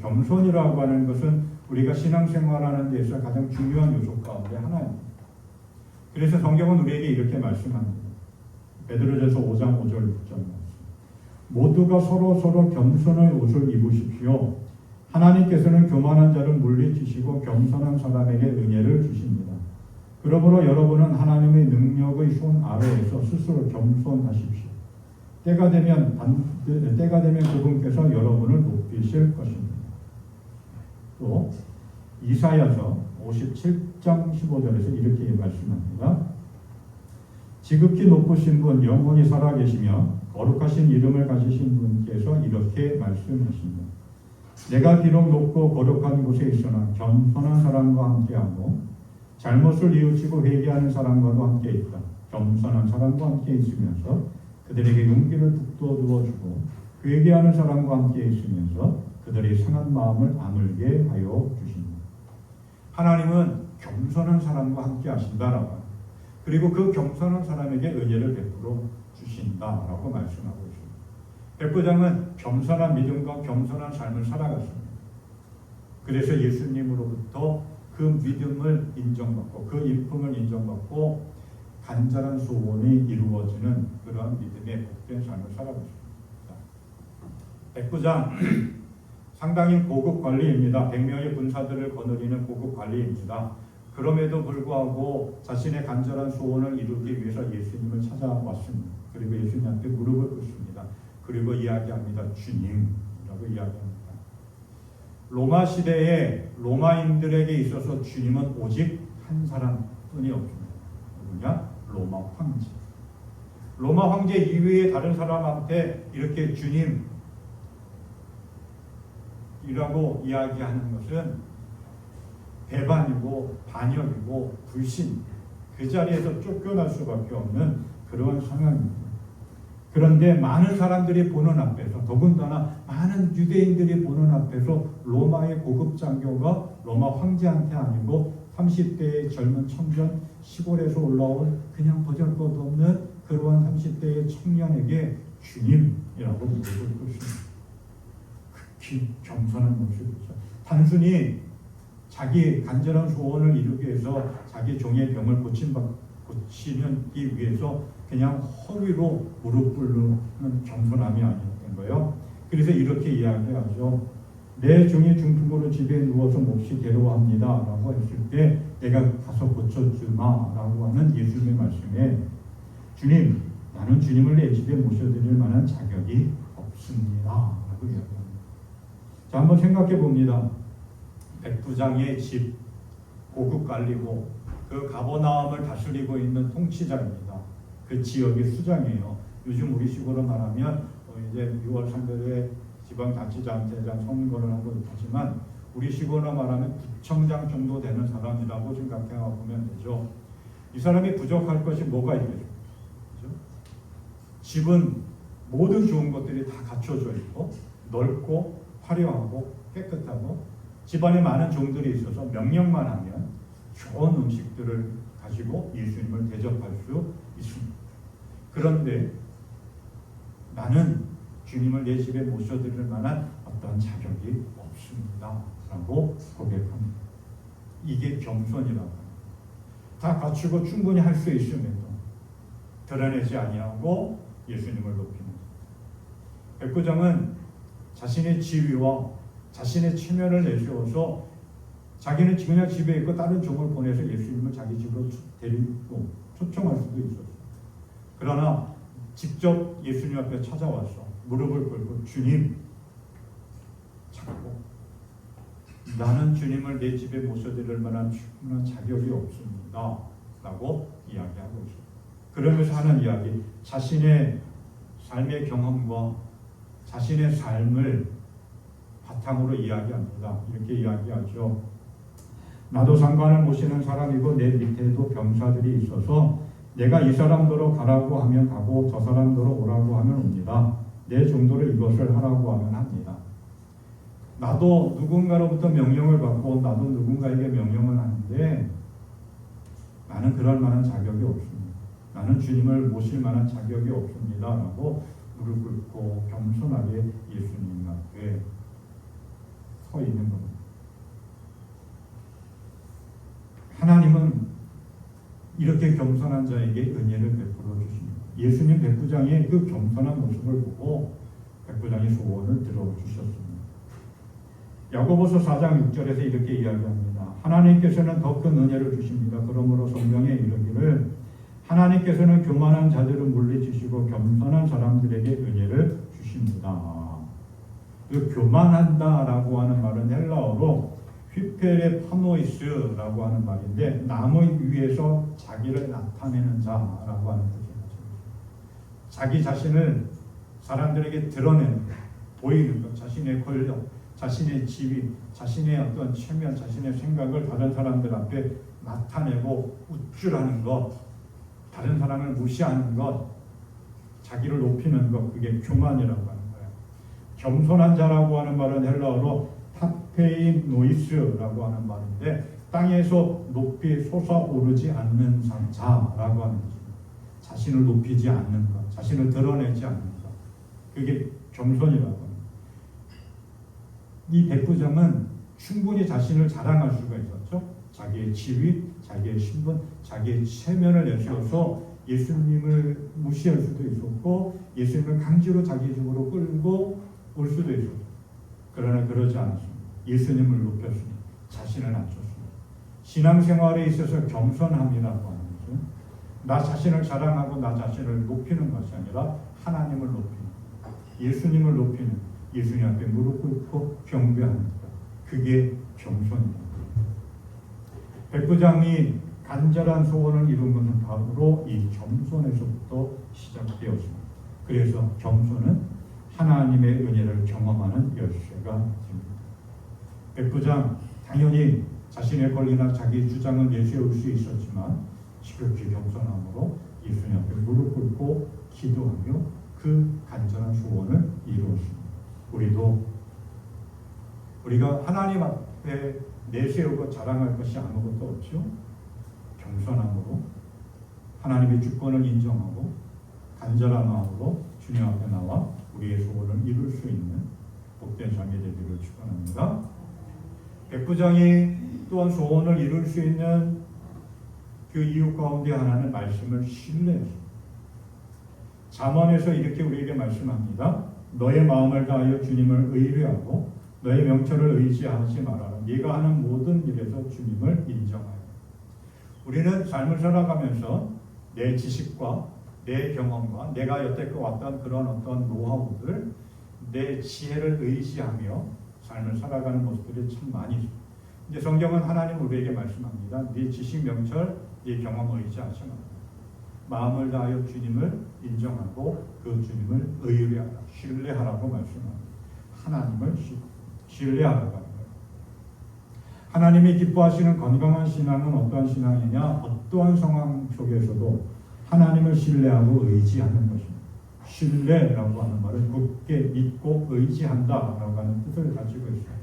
A: 겸손이라고 하는 것은 우리가 신앙생활하는 데서 가장 중요한 요소 가운데 하나입니다. 그래서 성경은 우리에게 이렇게 말씀합니다. 베드로전서 5장 5절 6절 말씀. 모두가 서로 겸손의 옷을 입으십시오. 하나님께서는 교만한 자를 물리치시고 겸손한 사람에게 은혜를 주십니다. 그러므로 여러분은 하나님의 능력의 손 아래에서 스스로 겸손하십시오. 때가 되면 그분께서 여러분을 높이실 것입니다. 또 이사야서 57장 15절에서 이렇게 말씀합니다. 지극히 높으신 분 영원히 살아계시며 거룩하신 이름을 가지신 분께서 이렇게 말씀하십니다. 내가 비록 높고 거룩한 곳에 있으나 겸손한 사람과 함께하고 잘못을 뉘우치고 회개하는 사람과도 함께 있다. 겸손한 사람과 함께 있으면서 그들에게 용기를 북돋워 주고 회개하는 사람과 함께 있으면서 그들의 상한 마음을 아물게 하여 주십니다. 하나님은 겸손한 사람과 함께 하신다라고 합니다. 그리고 그 겸손한 사람에게 은혜를 베풀어 주신다라고 말씀하고 있습니다. 백부장은 겸손한 믿음과 겸손한 삶을 살아갔습니다. 그래서 예수님으로부터 그 믿음을 인정받고 그 인품을 인정받고 간절한 소원이 이루어지는 그러한 믿음의 복된 삶을 살아갔습니다. 백부장 상당히 고급 관리입니다. 100명의 군사들을 거느리는 고급 관리입니다. 그럼에도 불구하고 자신의 간절한 소원을 이루기 위해서 예수님을 찾아왔습니다. 그리고 예수님한테 무릎을 꿇습니다. 그리고 이야기합니다. 주님이라고 이야기합니다. 로마 시대에 로마인들에게 있어서 주님은 오직 한 사람뿐이 없습니다. 누구냐? 로마 황제. 로마 황제 이외에 다른 사람한테 이렇게 주님이라고 이야기하는 것은 배반이고 반역이고 불신, 그 자리에서 쫓겨날 수밖에 없는 그러한 상황입니다.
C: 그런데 많은 사람들이 보는 앞에서, 더군다나 많은 유대인들이 보는 앞에서 로마의 고급 장교가 로마 황제한테 아니고 30대의 젊은 청년, 시골에서 올라온 그냥 보잘것없는 그러한 30대의 청년에게 주님이라고 무릎을 꿇습니다. 극히 겸손한 모습이죠. 단순히 자기 간절한 소원을 이루기 위해서 자기 종의 병을 고치기 위해서 그냥 허위로 무릎 꿇는 겸손함이 아니었던 거예요. 그래서 이렇게 이야기하죠. 내 종이 중풍으로 집에 누워서 몹시 괴로워합니다 라고 했을 때 내가 가서 고쳐주마 라고 하는 예수님의 말씀에 주님, 나는 주님을 내 집에 모셔드릴 만한 자격이 없습니다 라고 이야기합니다. 자, 한번 생각해 봅니다. 백부장의 집, 고급 관리고 그 가버나움을 다스리고 있는 통치자입니다. 그 지역의 수장이에요. 요즘 우리 식으로 말하면 이제 6월 3일에 지방자치단체장 선거를 하고 있지만 우리 식으로 말하면 구청장 정도 되는 사람이라고 생각해 보면 되죠. 이 사람이 부족할 것이 뭐가 있겠어요? 그렇죠? 집은 모든 좋은 것들이 다 갖춰져 있고 넓고 화려하고 깨끗하고 집안에 많은 종들이 있어서 명령만 하면 좋은 음식들을 가지고 예수님을 대접할 수 있습니다. 그런데 나는 주님을 내 집에 모셔드릴 만한 어떤 자격이 없습니다 라고 고백합니다. 이게 겸손이라고 합니다. 다 갖추고 충분히 할 수 있음에도 드러내지 아니하고 예수님을 높이는 거예요. 백부장은 자신의 지위와 자신의 체면을 내세워서 자기는 그냥 집에 있고 다른 종을 보내서 예수님을 자기 집으로 데리고 초청할 수도 있었어요. 그러나 직접 예수님 앞에 찾아와서 무릎을 꿇고 주님 찾고 나는 주님을 내 집에 모셔드릴 만한 충분한 자격이 없습니다 라고 이야기하고 있어요. 그러면서 하는 이야기, 자신의 삶의 경험과 자신의 삶을 바탕으로 이야기합니다. 이렇게 이야기하죠. 나도 상관을 모시는 사람이고 내 밑에도 병사들이 있어서 내가 이 사람도로 가라고 하면 가고 저 사람도로 오라고 하면 옵니다. 내 정도로 이것을 하라고 하면 합니다. 나도 누군가로부터 명령을 받고 나도 누군가에게 명령을 하는데 나는 그럴 만한 자격이 없습니다. 나는 주님을 모실 만한 자격이 없습니다 라고 무릎 꿇고 겸손하게 예수님 앞에 서 있는 겁니다. 하나님은 이렇게 겸손한 자에게 은혜를 베풀어 주십니다. 예수님 백부장의 그 겸손한 모습을 보고 백부장의 소원을 들어주셨습니다. 야고보서 4장 6절에서 이렇게 이야기합니다. 하나님께서는 더 큰 은혜를 주십니다. 그러므로 성경에 이르기를 하나님께서는 교만한 자들을 물리치시고 겸손한 사람들에게 은혜를 주십니다. 그 교만한다라고 하는 말은 헬라어로 휘페레 파노이스라고 하는 말인데 나무 위에서 자기를 나타내는 자라고 하는 뜻입니다. 자기 자신을 사람들에게 드러내는 것, 보이는 것, 자신의 권력, 자신의 지위, 자신의 어떤 체면, 자신의 생각을 다른 사람들 앞에 나타내고 우쭐하는 것, 다른 사람을 무시하는 것, 자기를 높이는 것, 그게 교만이라고 하는 거예요. 겸손한 자라고 하는 말은 헬라어로 타페인 노이스라고 하는 말인데 땅에서 높이 솟아오르지 않는 자라고 하는 것입니다. 자신을 높이지 않는 것, 자신을 드러내지 않는 것, 그게 겸손이라고 합니다. 이 백부장은 충분히 자신을 자랑할 수가 있었죠. 자기의 지위, 자기의 신분, 자기의 체면을 내세워서 예수님을 무시할 수도 있었고 예수님을 강제로 자기 집으로 끌고 올 수도 있었죠. 그러나 그러지 않았습니다. 예수님을 높였습니다. 자신을 낮췄습니다. 신앙생활에 있어서 겸손함이라고 하는 것은 나 자신을 자랑하고 나 자신을 높이는 것이 아니라 하나님을 높이는, 예수님을 높이는, 예수님 앞에 무릎 꿇고 경배하는 것, 그게 겸손입니다. 백부장이 간절한 소원을 이룬 것은 바로 이 겸손에서부터 시작되었습니다. 그래서 겸손은 하나님의 은혜를 경험하는 열쇠가 됩니다. 백부장 당연히 자신의 권리나 자기 주장을 내세울 수 있었지만 지극히 겸손함으로 예수님 앞에 무릎 꿇고 기도하며 그 간절한 소원을 이루었습니다. 우리가 하나님 앞에 내세우고 자랑할 것이 아무것도 없죠. 겸손함으로 하나님의 주권을 인정하고 간절한 마음으로 주님 앞에 나와 우리의 소원을 이룰 수 있는 복된 삶이 되기를 축원합니다. 백부장이 또한 소원을 이룰 수 있는 그 이유 가운데 하나는 말씀을 신뢰했습니다. 잠언에서 이렇게 우리에게 말씀합니다. 너의 마음을 다하여 주님을 의뢰하고 너의 명철을 의지하지 말아라. 네가 하는 모든 일에서 주님을 인정하여. 우리는 삶을 살아가면서 내 지식과 내 경험과 내가 여태껏 왔던 그런 어떤 노하우들, 내 지혜를 의지하며 삶을 살아가는 모습들이 참 많이 있습니다. 근데 성경은 하나님 우리에게 말씀합니다. 네 지식, 명철, 네 경험 의지하지 마라. 마음을 다하여 주님을 인정하고 그 주님을 의뢰하라, 신뢰하라고 말씀합니다. 하나님을 신뢰하라고 하는 거예요. 하나님이 기뻐하시는 건강한 신앙은 어떠한 신앙이냐? 어떠한 상황 속에서도 하나님을 신뢰하고 의지하는 것입니다. 신뢰라고 하는 말은 굳게 믿고 의지한다라고 하는 뜻을 가지고 있어요.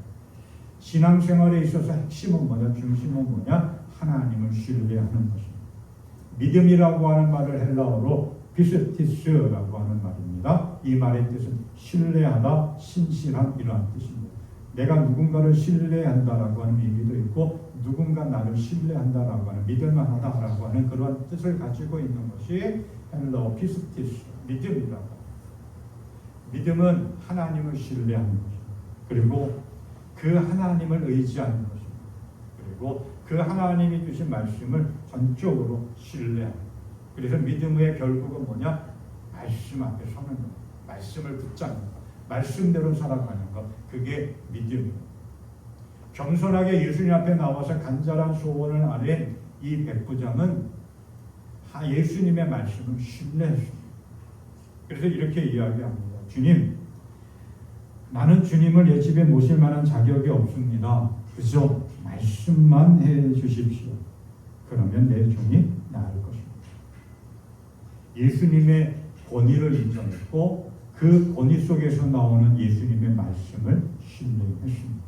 C: 신앙생활에 있어서 핵심은 뭐냐? 중심은 뭐냐? 하나님을 신뢰하는 것입니다. 믿음이라고 하는 말을 헬라어로 피스티스라고 하는 말입니다. 이 말의 뜻은 신뢰하다, 신실한 이러한 뜻입니다. 내가 누군가를 신뢰한다라고 하는 의미도 있고 누군가 나를 신뢰한다라고 하는 믿을만하다라고 하는 그러한 뜻을 가지고 있는 것이 헬라어 피스티스, 믿음이라고 합니다. 믿음은 하나님을 신뢰하는 것입니다. 그리고 그 하나님을 의지하는 것입니다. 그리고 그 하나님이 주신 말씀을 전적으로 신뢰하는. 그래서 믿음의 결국은 뭐냐? 말씀 앞에 서는 것, 말씀을 붙잡는 것, 말씀대로 살아가는 것, 그게 믿음입니다. 겸손하게 예수님 앞에 나와서 간절한 소원을 아뢰는 이 백부장은 예수님의 말씀을 신뢰했습니다. 그래서 이렇게 이야기합니다. 주님, 나는 주님을 내 집에 모실 만한 자격이 없습니다. 그저 말씀만 해 주십시오. 그러면 내 종이 나을 것입니다. 예수님의 권위를 인정했고 그 권위 속에서 나오는 예수님의 말씀을 신뢰했습니다.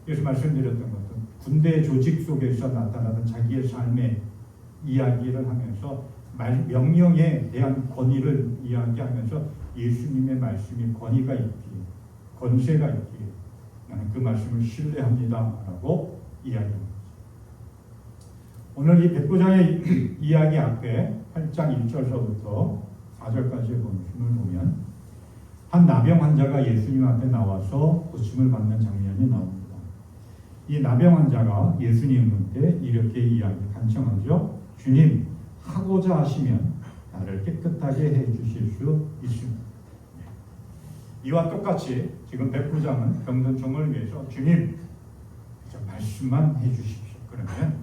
C: 그래서 말씀드렸던 것은 군대 조직 속에서 나타나는 자기의 삶의 이야기를 하면서 명령에 대한 권위를 이야기하면서 예수님의 말씀이 권위가 있기에, 권세가 있기에 나는 그 말씀을 신뢰합니다라고 이야기합니다. 오늘 이 백부장의 이야기 앞에 8장 1절서부터 4절까지의 본문을 보면 한 나병 환자가 예수님 앞에 나와서 고침을 받는 장면이 나옵니다. 이 나병 환자가 예수님한테 이렇게 간청하죠. 주님, 하고자 하시면 나를 깨끗하게 해주실 수 있습니다. 이와 똑같이 지금 백부장은 병든 종을 위해서 주님, 저 말씀만 해주십시오. 그러면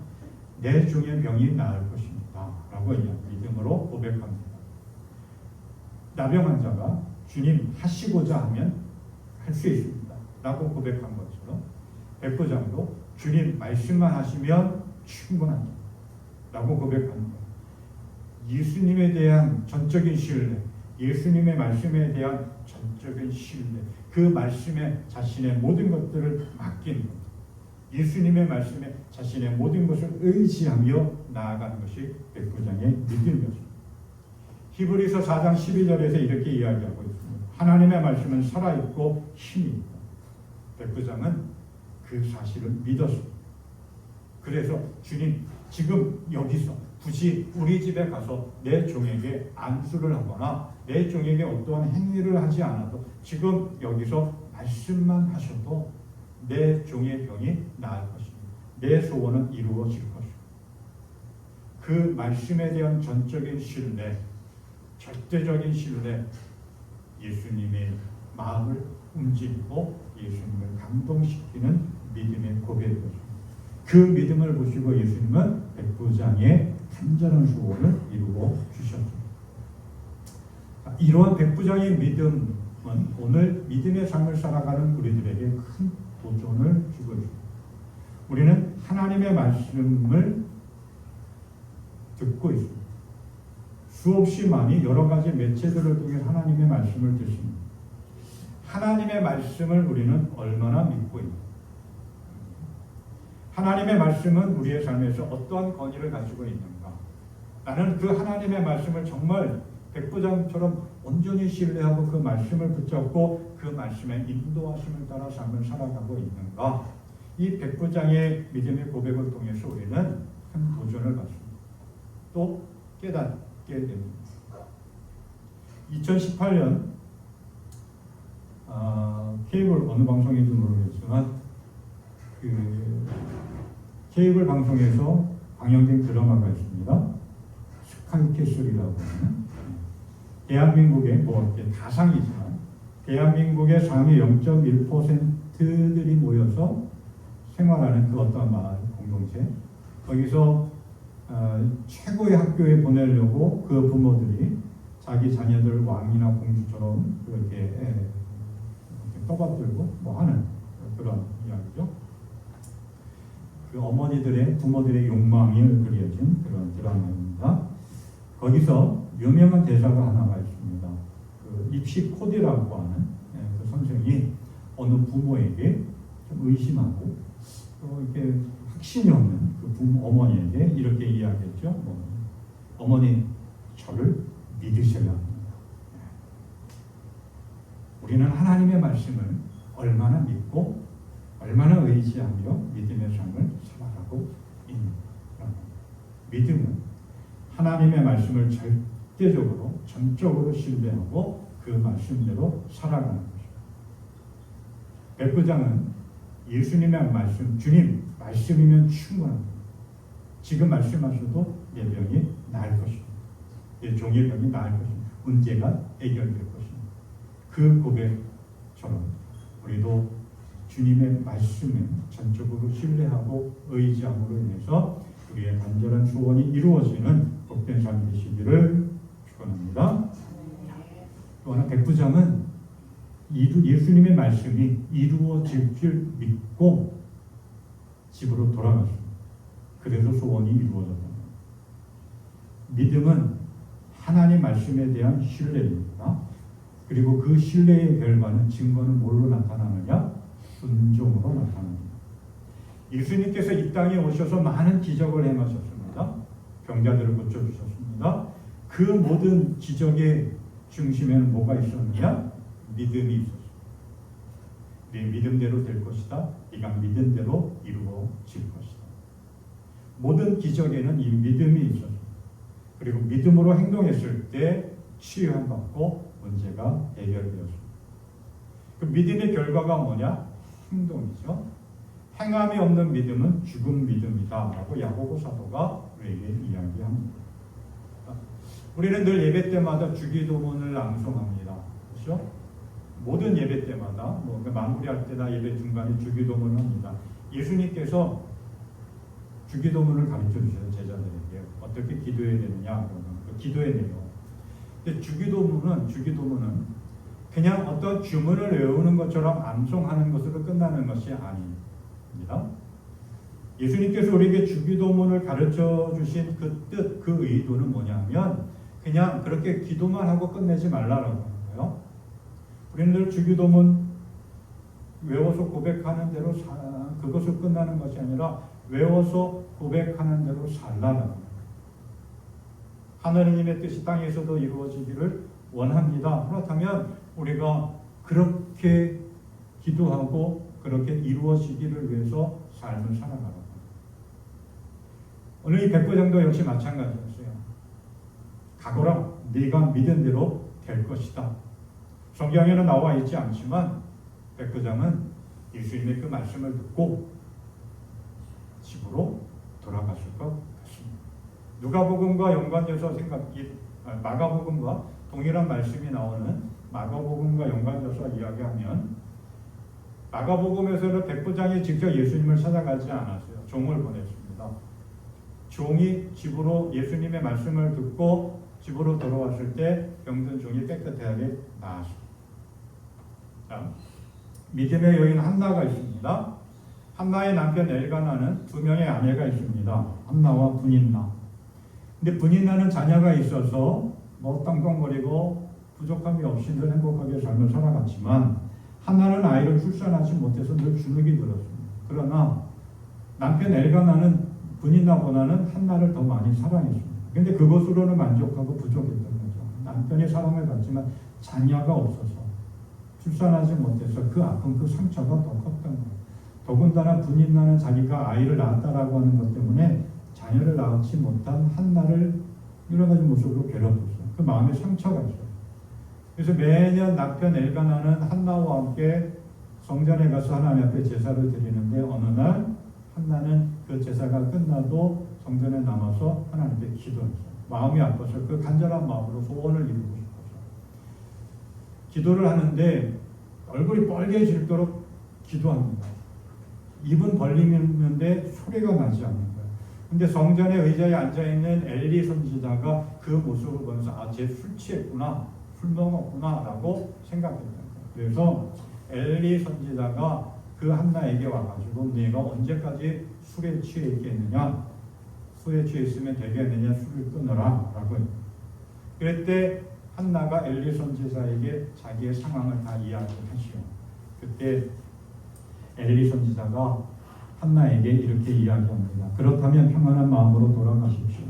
C: 내 종의 병이 나을 것입니다. 라고 믿음으로 고백합니다. 나병 환자가 주님 하시고자 하면 할 수 있습니다. 라고 고백한 것처럼 백부장도 주님 말씀만 하시면 충분합니다. 라고 고백합니다. 예수님에 대한 전적인 신뢰, 예수님의 말씀에 대한 전적인 신뢰, 그 말씀에 자신의 모든 것들을 맡기는 것, 예수님의 말씀에 자신의 모든 것을 의지하며 나아가는 것이 백부장의 믿음이었습니다. 히브리서 4장 12절에서 이렇게 이야기하고 있습니다. 하나님의 말씀은 살아있고 힘입니다. 백부장은 그 사실을 믿었습니다. 그래서 주님, 지금 여기서 굳이 우리 집에 가서 내 종에게 안수를 하거나 내 종에게 어떠한 행위를 하지 않아도 지금 여기서 말씀만 하셔도 내 종의 병이 나을 것입니다. 내 소원은 이루어질 것입니다. 그 말씀에 대한 전적인 신뢰, 절대적인 신뢰, 예수님의 마음을 움직이고 예수님을 감동시키는 믿음의 고백이었습니다. 그 믿음을 보시고 예수님은 백부장의 간절한 소원을 이루어 주셨습니다. 이러한 백부장의 믿음은 오늘 믿음의 삶을 살아가는 우리들에게 큰 도전을 주고 있습니다. 우리는 하나님의 말씀을 듣고 있습니다. 수없이 많이 여러 가지 매체들을 통해 하나님의 말씀을 듣습니다. 하나님의 말씀을 우리는 얼마나 믿고 있는가? 하나님의 말씀은 우리의 삶에서 어떠한 권위를 가지고 있는가? 나는 그 하나님의 말씀을 정말 백부장처럼 온전히 신뢰하고 그 말씀을 붙잡고 그 말씀의 인도하심을 따라 삶을 살아가고 있는가? 이 백부장의 믿음의 고백을 통해서 우리는 큰 도전을 받습니다. 또 깨닫게 됩니다. 2018년 케이블 어느 방송인지 모르겠지만 그 케이블 방송에서 방영된 드라마가 있습니다. 스카이캐슬이라고 하는 대한민국의 뭐 다상이지만 대한민국의 상위 0.1%들이 모여서 생활하는 그 어떤 마을 공동체 거기서 최고의 학교에 보내려고 그 부모들이 자기 자녀들 왕이나 공주처럼 그렇게 떠받들고 뭐 하는 그런 이야기죠. 그 어머니들의 부모들의 욕망이 그려진 그런 드라마입니다. 거기서 유명한 대사가 하나가 있습니다. 그 입시 코디라고 하는 그 선생이 어느 부모에게 좀 의심하고 또 이렇게 확신이 없는 그 어머니에게 이렇게 이야기했죠. 어머니 저를 믿으셔야 합니다. 우리는 하나님의 말씀을 얼마나 믿고 얼마나 의지하며 믿음의 삶을 살아가고 있는가. 믿음은 하나님의 말씀을 절대적으로 전적으로 신뢰하고 그 말씀대로 살아가는 것입니다. 백부장은 예수님의 말씀, 주님 말씀이면 충분합니다. 지금 말씀하셔도 내 병이 나을 것입니다. 내 종의 병이 나을 것입니다. 문제가 해결될 것입니다. 그 고백처럼 우리도 주님의 말씀을 전적으로 신뢰하고 의지함으로 인해서 우리의 간절한 소원이 이루어지는 복된 삶 되시기를 축원합니다. 또 하나 백부장은 예수님의 말씀이 이루어질 줄 믿고 집으로 돌아갔습니다. 그래서 소원이 이루어졌다. 믿음은 하나님 말씀에 대한 신뢰입니다. 그리고 그 신뢰의 결과는 증거는 뭘로 나타나느냐? 순종으로 나타납니다. 예수님께서 이 땅에 오셔서 많은 기적을 행하셨습니다. 병자들을 고쳐주셨습니다. 그 모든 기적의 중심에는 뭐가 있었느냐? 믿음이 있었습니다. 네 믿음대로 될 것이다. 네가 믿은 대로 이루어질 것이다. 모든 기적에는 이 믿음이 있었습니다. 그리고 믿음으로 행동했을 때 치유함받고 문제가 해결되었습니다. 그 믿음의 결과가 뭐냐? 행동이죠. 행함이 없는 믿음은 죽은 믿음이다 라고 야고보 사도가 우리에게 이야기합니다. 우리는 늘 예배 때마다 주기도문을 낭송합니다. 그렇죠? 모든 예배 때마다 마무리할 때나 예배 중간에 주기도문을 합니다. 예수님께서 주기도문을 가르쳐 주셔요. 제자들에게 어떻게 기도해야 되느냐 그 기도의 내용. 근데 주기도문은 그냥 어떤 주문을 외우는 것처럼 암송하는 것으로 끝나는 것이 아닙니다. 예수님께서 우리에게 주기도문을 가르쳐 주신 그 뜻, 그 의도는 뭐냐면 그냥 그렇게 기도만 하고 끝내지 말라라고 하는 거예요. 우리는 늘 주기도문 외워서 고백하는 대로 그것을 끝나는 것이 아니라 외워서 고백하는 대로 살라라는 거예요. 하느님의 뜻이 땅에서도 이루어지기를 원합니다. 그렇다면 우리가 그렇게 기도하고 그렇게 이루어지기를 위해서 삶을 살아가라. 오늘 이 백부장도 역시 마찬가지였어요. 가거라, 네가 믿은 대로 될 것이다. 성경에는 나와 있지 않지만 백부장은 예수님의 그 말씀을 듣고 집으로 돌아갔을 것 같습니다. 누가복음과 연관돼서 마가복음과 동일한 말씀이 나오는 마가복음과 연관돼서 이야기하면 마가복음에서는 백부장이 직접 예수님을 찾아가지 않았어요. 종을 보냈습니다. 종이 집으로 예수님의 말씀을 듣고 집으로 돌아왔을 때 병든 종이 깨끗하게 나았습니다. 자, 믿음의 여인 한나가 있습니다. 한나의 남편 엘가나는 두 명의 아내가 있습니다. 한나와 분인나. 근데 분이 나는 자녀가 있어서 뭐 떵떵거리고 부족함이 없이 늘 행복하게 삶을 살아갔지만 한나는 아이를 출산하지 못해서 늘 주눅이 들었습니다. 그러나 남편 엘가나는 분이나보다는 한나를 더 많이 사랑했습니다. 근데 그것으로는 만족하고 부족했던 거죠. 남편이 사랑을 받지만 자녀가 없어서 출산하지 못해서 그 아픔, 그 상처가 더 컸던 거예요. 더군다나 분이나는 자기가 아이를 낳았다라고 하는 것 때문에 자녀를 낳지 못한 한나를 여러 가지 모습으로 괴롭혔어요. 그 마음에 상처가 있어요. 그래서 매년 남편 엘가나는 한나와 함께 성전에 가서 하나님 앞에 제사를 드리는데 어느 날 한나는 그 제사가 끝나도 성전에 남아서 하나님께 기도했어요. 마음이 아파서 그 간절한 마음으로 소원을 이루고 싶어서 기도를 하는데 얼굴이 빨개지도록 기도합니다. 입은 벌리는데 소리가 나지 않는 거예요. 근데 성전의 의자에 앉아있는 엘리 선지자가 그 모습을 보면서 아, 쟤 술 취했구나, 술 먹었구나 라고 생각했던 거예요. 그래서 엘리 선지자가 그 한나에게 와가지고 네가 언제까지 술에 취해 있겠느냐, 술에 취해 있으면 되겠느냐, 술을 끊어라 라고 했어요. 그때 한나가 엘리 선지자에게 자기의 상황을 다 이야기하시오. 그때 엘리 선지자가 한나에게 이렇게 이야기합니다. 그렇다면 평안한 마음으로 돌아가십시오.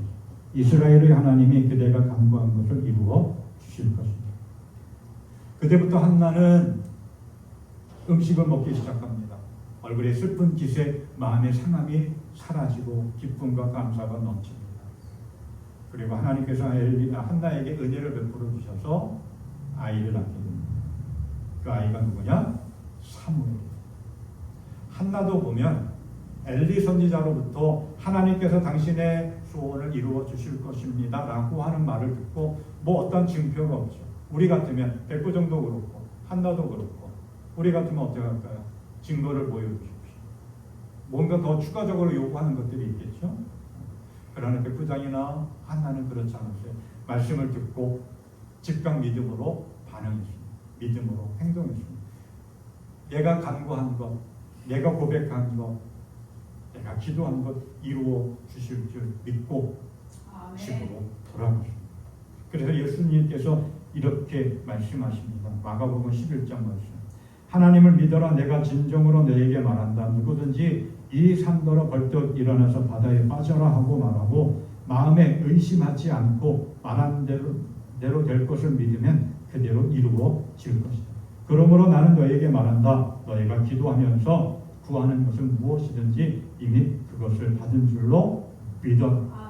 C: 이스라엘의 하나님이 그대가 간구한 것을 이루어 주실 것입니다. 그때부터 한나는 음식을 먹기 시작합니다. 얼굴에 슬픈 기색, 마음의 상함이 사라지고 기쁨과 감사가 넘칩니다. 그리고 하나님께서 한나에게 은혜를 베풀어 주셔서 아이를 낳게 됩니다. 그 아이가 누구냐? 사무엘. 한나도 보면 엘리 선지자로부터 하나님께서 당신의 소원을 이루어 주실 것입니다 라고 하는 말을 듣고 뭐 어떤 증표가 없죠. 우리 같으면 백부정도 그렇고 한나도 그렇고 우리 같으면 어떻게 할까요? 증거를 보여주십시오. 뭔가 더 추가적으로 요구하는 것들이 있겠죠. 그러나 백부장이나 한나는 그렇지 않았어요. 말씀을 듣고 즉각 믿음으로 반응했습니다. 믿음으로 행동했습니다. 내가 간구한 것, 내가 고백한 것, 내가 기도한 것 이루어 주실 줄 믿고 집으로 돌아가십니다. 그래서 예수님께서 이렇게 말씀하십니다. 마가복음 11장 말씀. 하나님을 믿어라. 내가 진정으로 너에게 말한다. 누구든지 이 산더러 벌떡 일어나서 바다에 빠져라 하고 말하고 마음에 의심하지 않고 말한 대로 될 것을 믿으면 그대로 이루어질 것이다. 그러므로 나는 너에게 말한다. 너희가 기도하면서 구하는 것은 무엇이든지 이미 그것을 받은 줄로 믿어라.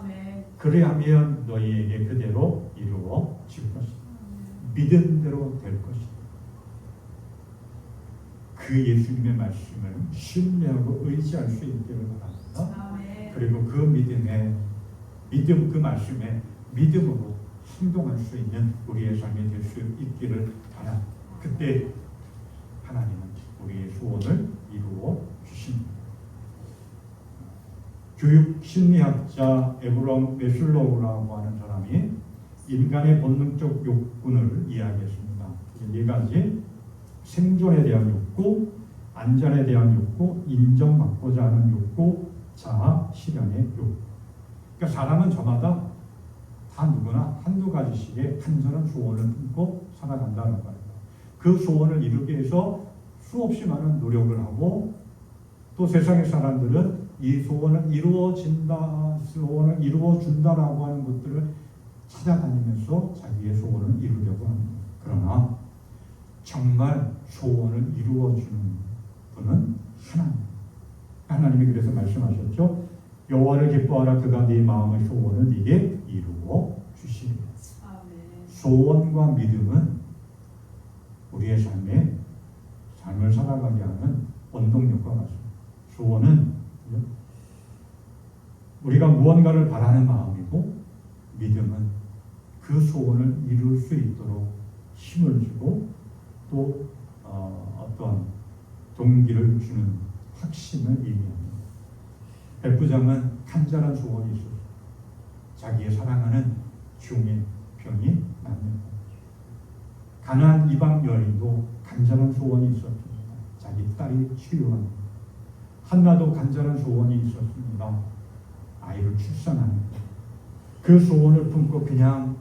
C: 그리하면 너희에게 그대로 이루어질 것이다. 믿은 대로 될 것이다. 그 예수님의 말씀을 신뢰하고 의지할 수 있기를 바랍니다. 그리고 그 믿음, 그 말씀에 믿음으로 행동할 수 있는 우리의 삶이 될 수 있기를 바랍니다. 그때 하나님은 우리의 소원을 이루어 주십니다. 교육 심리학자 에브럼 메슬로우라고 하는 사람이 인간의 본능적 욕구를 이야기했습니다. 네 가지: 생존에 대한 욕구, 안전에 대한 욕구, 인정받고자 하는 욕구, 자아 실현의 욕구. 그러니까 사람은 저마다 다 누구나 한두 가지씩의 간절한 소원을 품고 살아간다는 거예요. 그 소원을 이루기 위해서 수없이 많은 노력을 하고 또 세상의 사람들은 이 소원을 이루어준다라고 하는 것들을 찾아다니면서 자기의 소원을 이루려고 합니다. 그러나 정말 소원을 이루어주는 분은 하나님. 하나님이 그래서 말씀하셨죠. 여호와를 기뻐하라. 그가 네 마음의 소원을 네게 이루어 주시리라. 소원과 믿음은 우리의 삶을 살아가게 하는 원동력과 같습니다. 소원은 우리가 무언가를 바라는 마음이고, 믿음은 그 소원을 이룰 수 있도록 힘을 주고 또 어떤 동기를 주는 확신을 의미합니다. 백부장은 간절한 소원이 있었어요. 자기의 사랑하는 종의 병이 낫는. 가나안 이방 여인도 간절한 소원이 있었습니다. 자기 딸이 치유하는. 한나도 간절한 소원이 있었습니다. 아이를 출산하는 것. 그 소원을 품고 그냥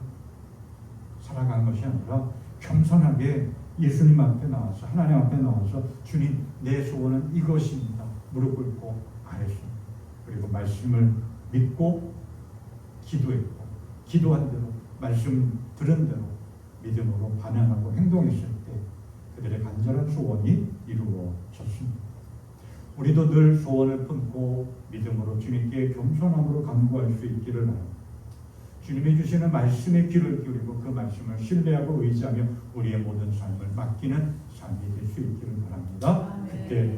C: 살아간 것이 아니라 겸손하게 예수님 앞에 나와서 하나님 앞에 나와서 주님 내 소원은 이것입니다. 무릎 꿇고 말했습니다. 그리고 말씀을 믿고 기도했고 기도한 대로 말씀 들은 대로 믿음으로 반응하고 행동했을 때 그들의 간절한 소원이 이루어졌습니다. 우리도 늘 소원을 품고 믿음으로 주님께 겸손함으로 간구할 수 있기를 바랍니다. 주님이 주시는 말씀에 귀를 기울이고 그 말씀을 신뢰하고 의지하며 우리의 모든 삶을 맡기는 삶이 될 수 있기를 바랍니다. 그때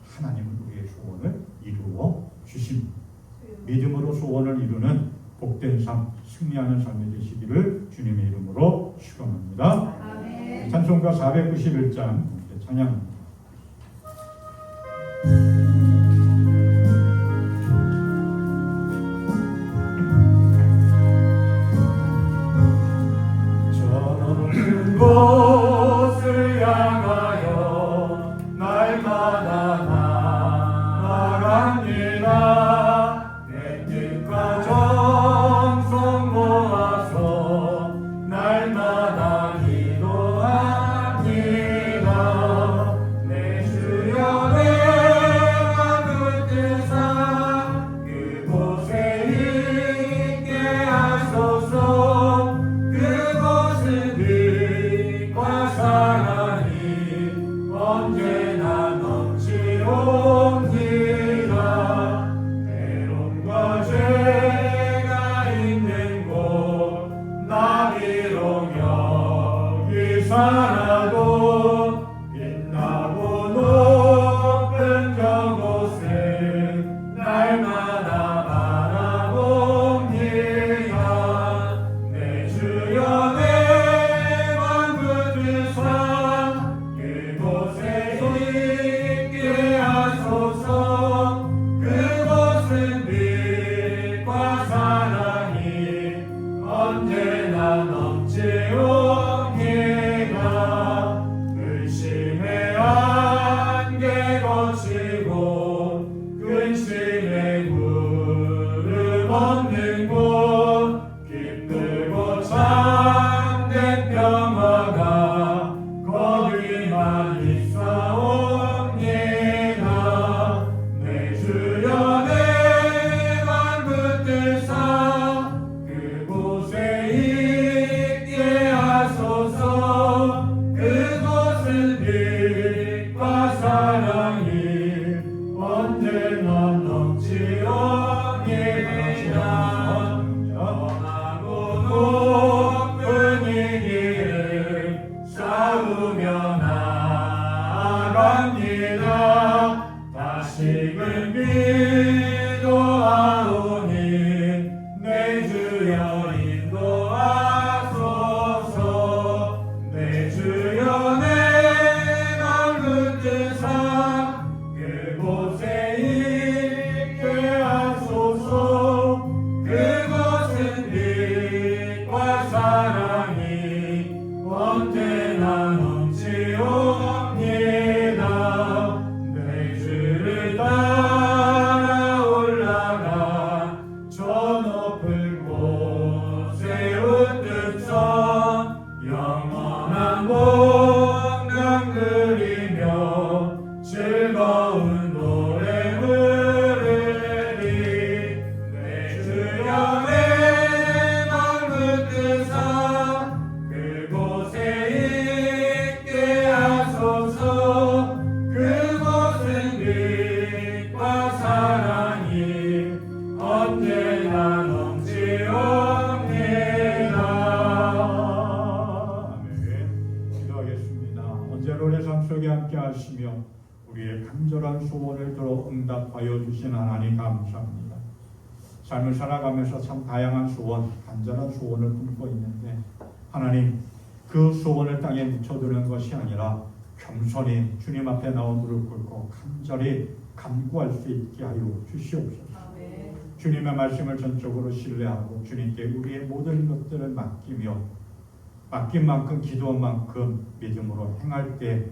C: 하나님은 우리의 소원을 이루어 주십니다. 믿음으로 소원을 이루는 복된 삶, 승리하는 삶이 되시기를 주님의 이름으로 축원합니다. 찬송가 491장 찬양합니다.
B: 곳을 향하여 날마다 나아갑니다. 내 뜻과 정성 모아서 날마다 기도합니다. 내 주여 내가 붙드사 그곳에 있게 하소서. 그곳은 빛과 사랑이 언제나 넘치옵니다. 괴로움과 죄가 있는 곳 나 비록 여기 살아도 빛나고 높은 저곳을 날마다 바라봅니다. 내 주여 내 맘 붙드사 그곳에 있게 하소서. 그곳은 빛과 사랑이 언제나 넘치옵니다. 의심의 안개 거치고 근심의 무릎 얹는 곳 힘들고 참된 평화가 거기만 있사옵니다. 내 주여 내 맘 붙드사 그곳에 있게 하소서. 그곳은 빛과 사랑이 언제나 넘치옵니다. 영원하고 높은 이 길을 싸우며 나아갑니다. 다시금 기도하오니 내 주여 인도하소서. 내 주여 내 맘 붙드사 그곳에 있게 하소서. 그곳은 빛과 사랑이 언제나 넘치옵니다. 내 주를 따라 올라가 저 높은 곳에 웃듯서 영원한 목강 그리며 즐거운 노래 부르리. 내 주여 내 맘 붙드사 그곳에 있게 하소서. 그곳은 빛과 사랑이 언제나 넘치옵니다.
C: 아멘. 기도하겠습니다. 언제나 우리의 삶 속에 함께 하시며 우리의 간절한 소원을 들어 응답하여 주신 하나님 감사합니다. 삶을 살아가면서 참 다양한 소원, 간절한 소원을 품고 있는데 하나님 그 소원을 땅에 묻혀두는 것이 아니라 겸손히 주님 앞에 나와 무릎 꿇고 간절히 간구할 수 있게 하여 주시옵소서. 주님의 말씀을 전적으로 신뢰하고 주님께 우리의 모든 것들을 맡기며 맡긴 만큼 기도한 만큼 믿음으로 행할 때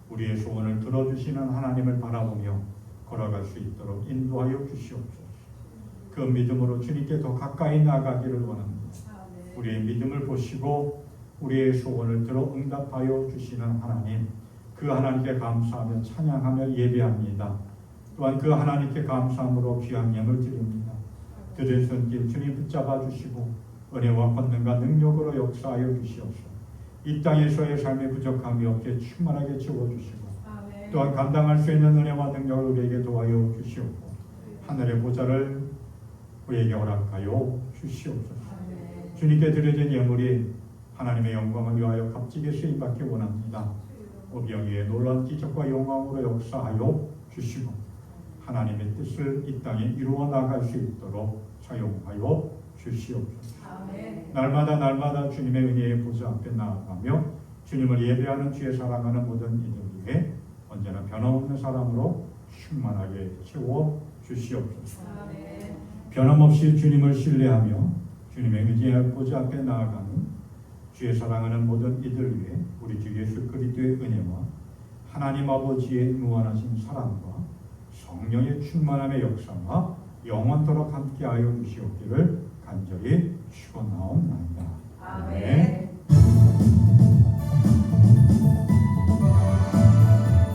C: 우리의 소원을 들어주시는 하나님을 바라보며 걸어갈 수 있도록 인도하여 주시옵소서. 그 믿음으로 주님께 더 가까이 나가기를 원합니다. 우리의 믿음을 보시고 우리의 소원을 들어 응답하여 주시는 하나님, 그 하나님께 감사하며 찬양하며 예배합니다. 또한 그 하나님께 감사함으로 귀한 예물 드립니다. 드린 손길 주님 붙잡아 주시고 은혜와 권능과 능력으로 역사하여 주시옵소서. 이 땅에서의 삶의 부족함이 없게 충만하게 채워주시고 또한 감당할 수 있는 은혜와 능력을 우리에게 도와여 주시옵고 하늘의 보좌를 우리에게 허락하여 주시옵소서. 주님께 드려진 예물이 하나님의 영광을 위하여 값지게 쓰임받기 원합니다. 오병이의 놀라운 기적과 영광으로 역사하여 주시고 하나님의 뜻을 이 땅에 이루어 나갈 수 있도록 사용하여 주시옵소서. 날마다 주님의 은혜의 보좌 앞에 나아가며 주님을 예배하는 주의 사랑하는 모든 이들 위해 언제나 변함없는 사랑으로 충만하게 채워 주시옵소서. 변함없이 주님을 신뢰하며 주님의 의지의 보좌 앞에 나아가는 주의 사랑하는 모든 이들 위해 우리 주 예수 그리스도의 은혜와 하나님 아버지의 무한하신 사랑과 성령의 충만함의 역사가 영원토록 함께하여 주시옵기를 간절히 축원하옵나이다.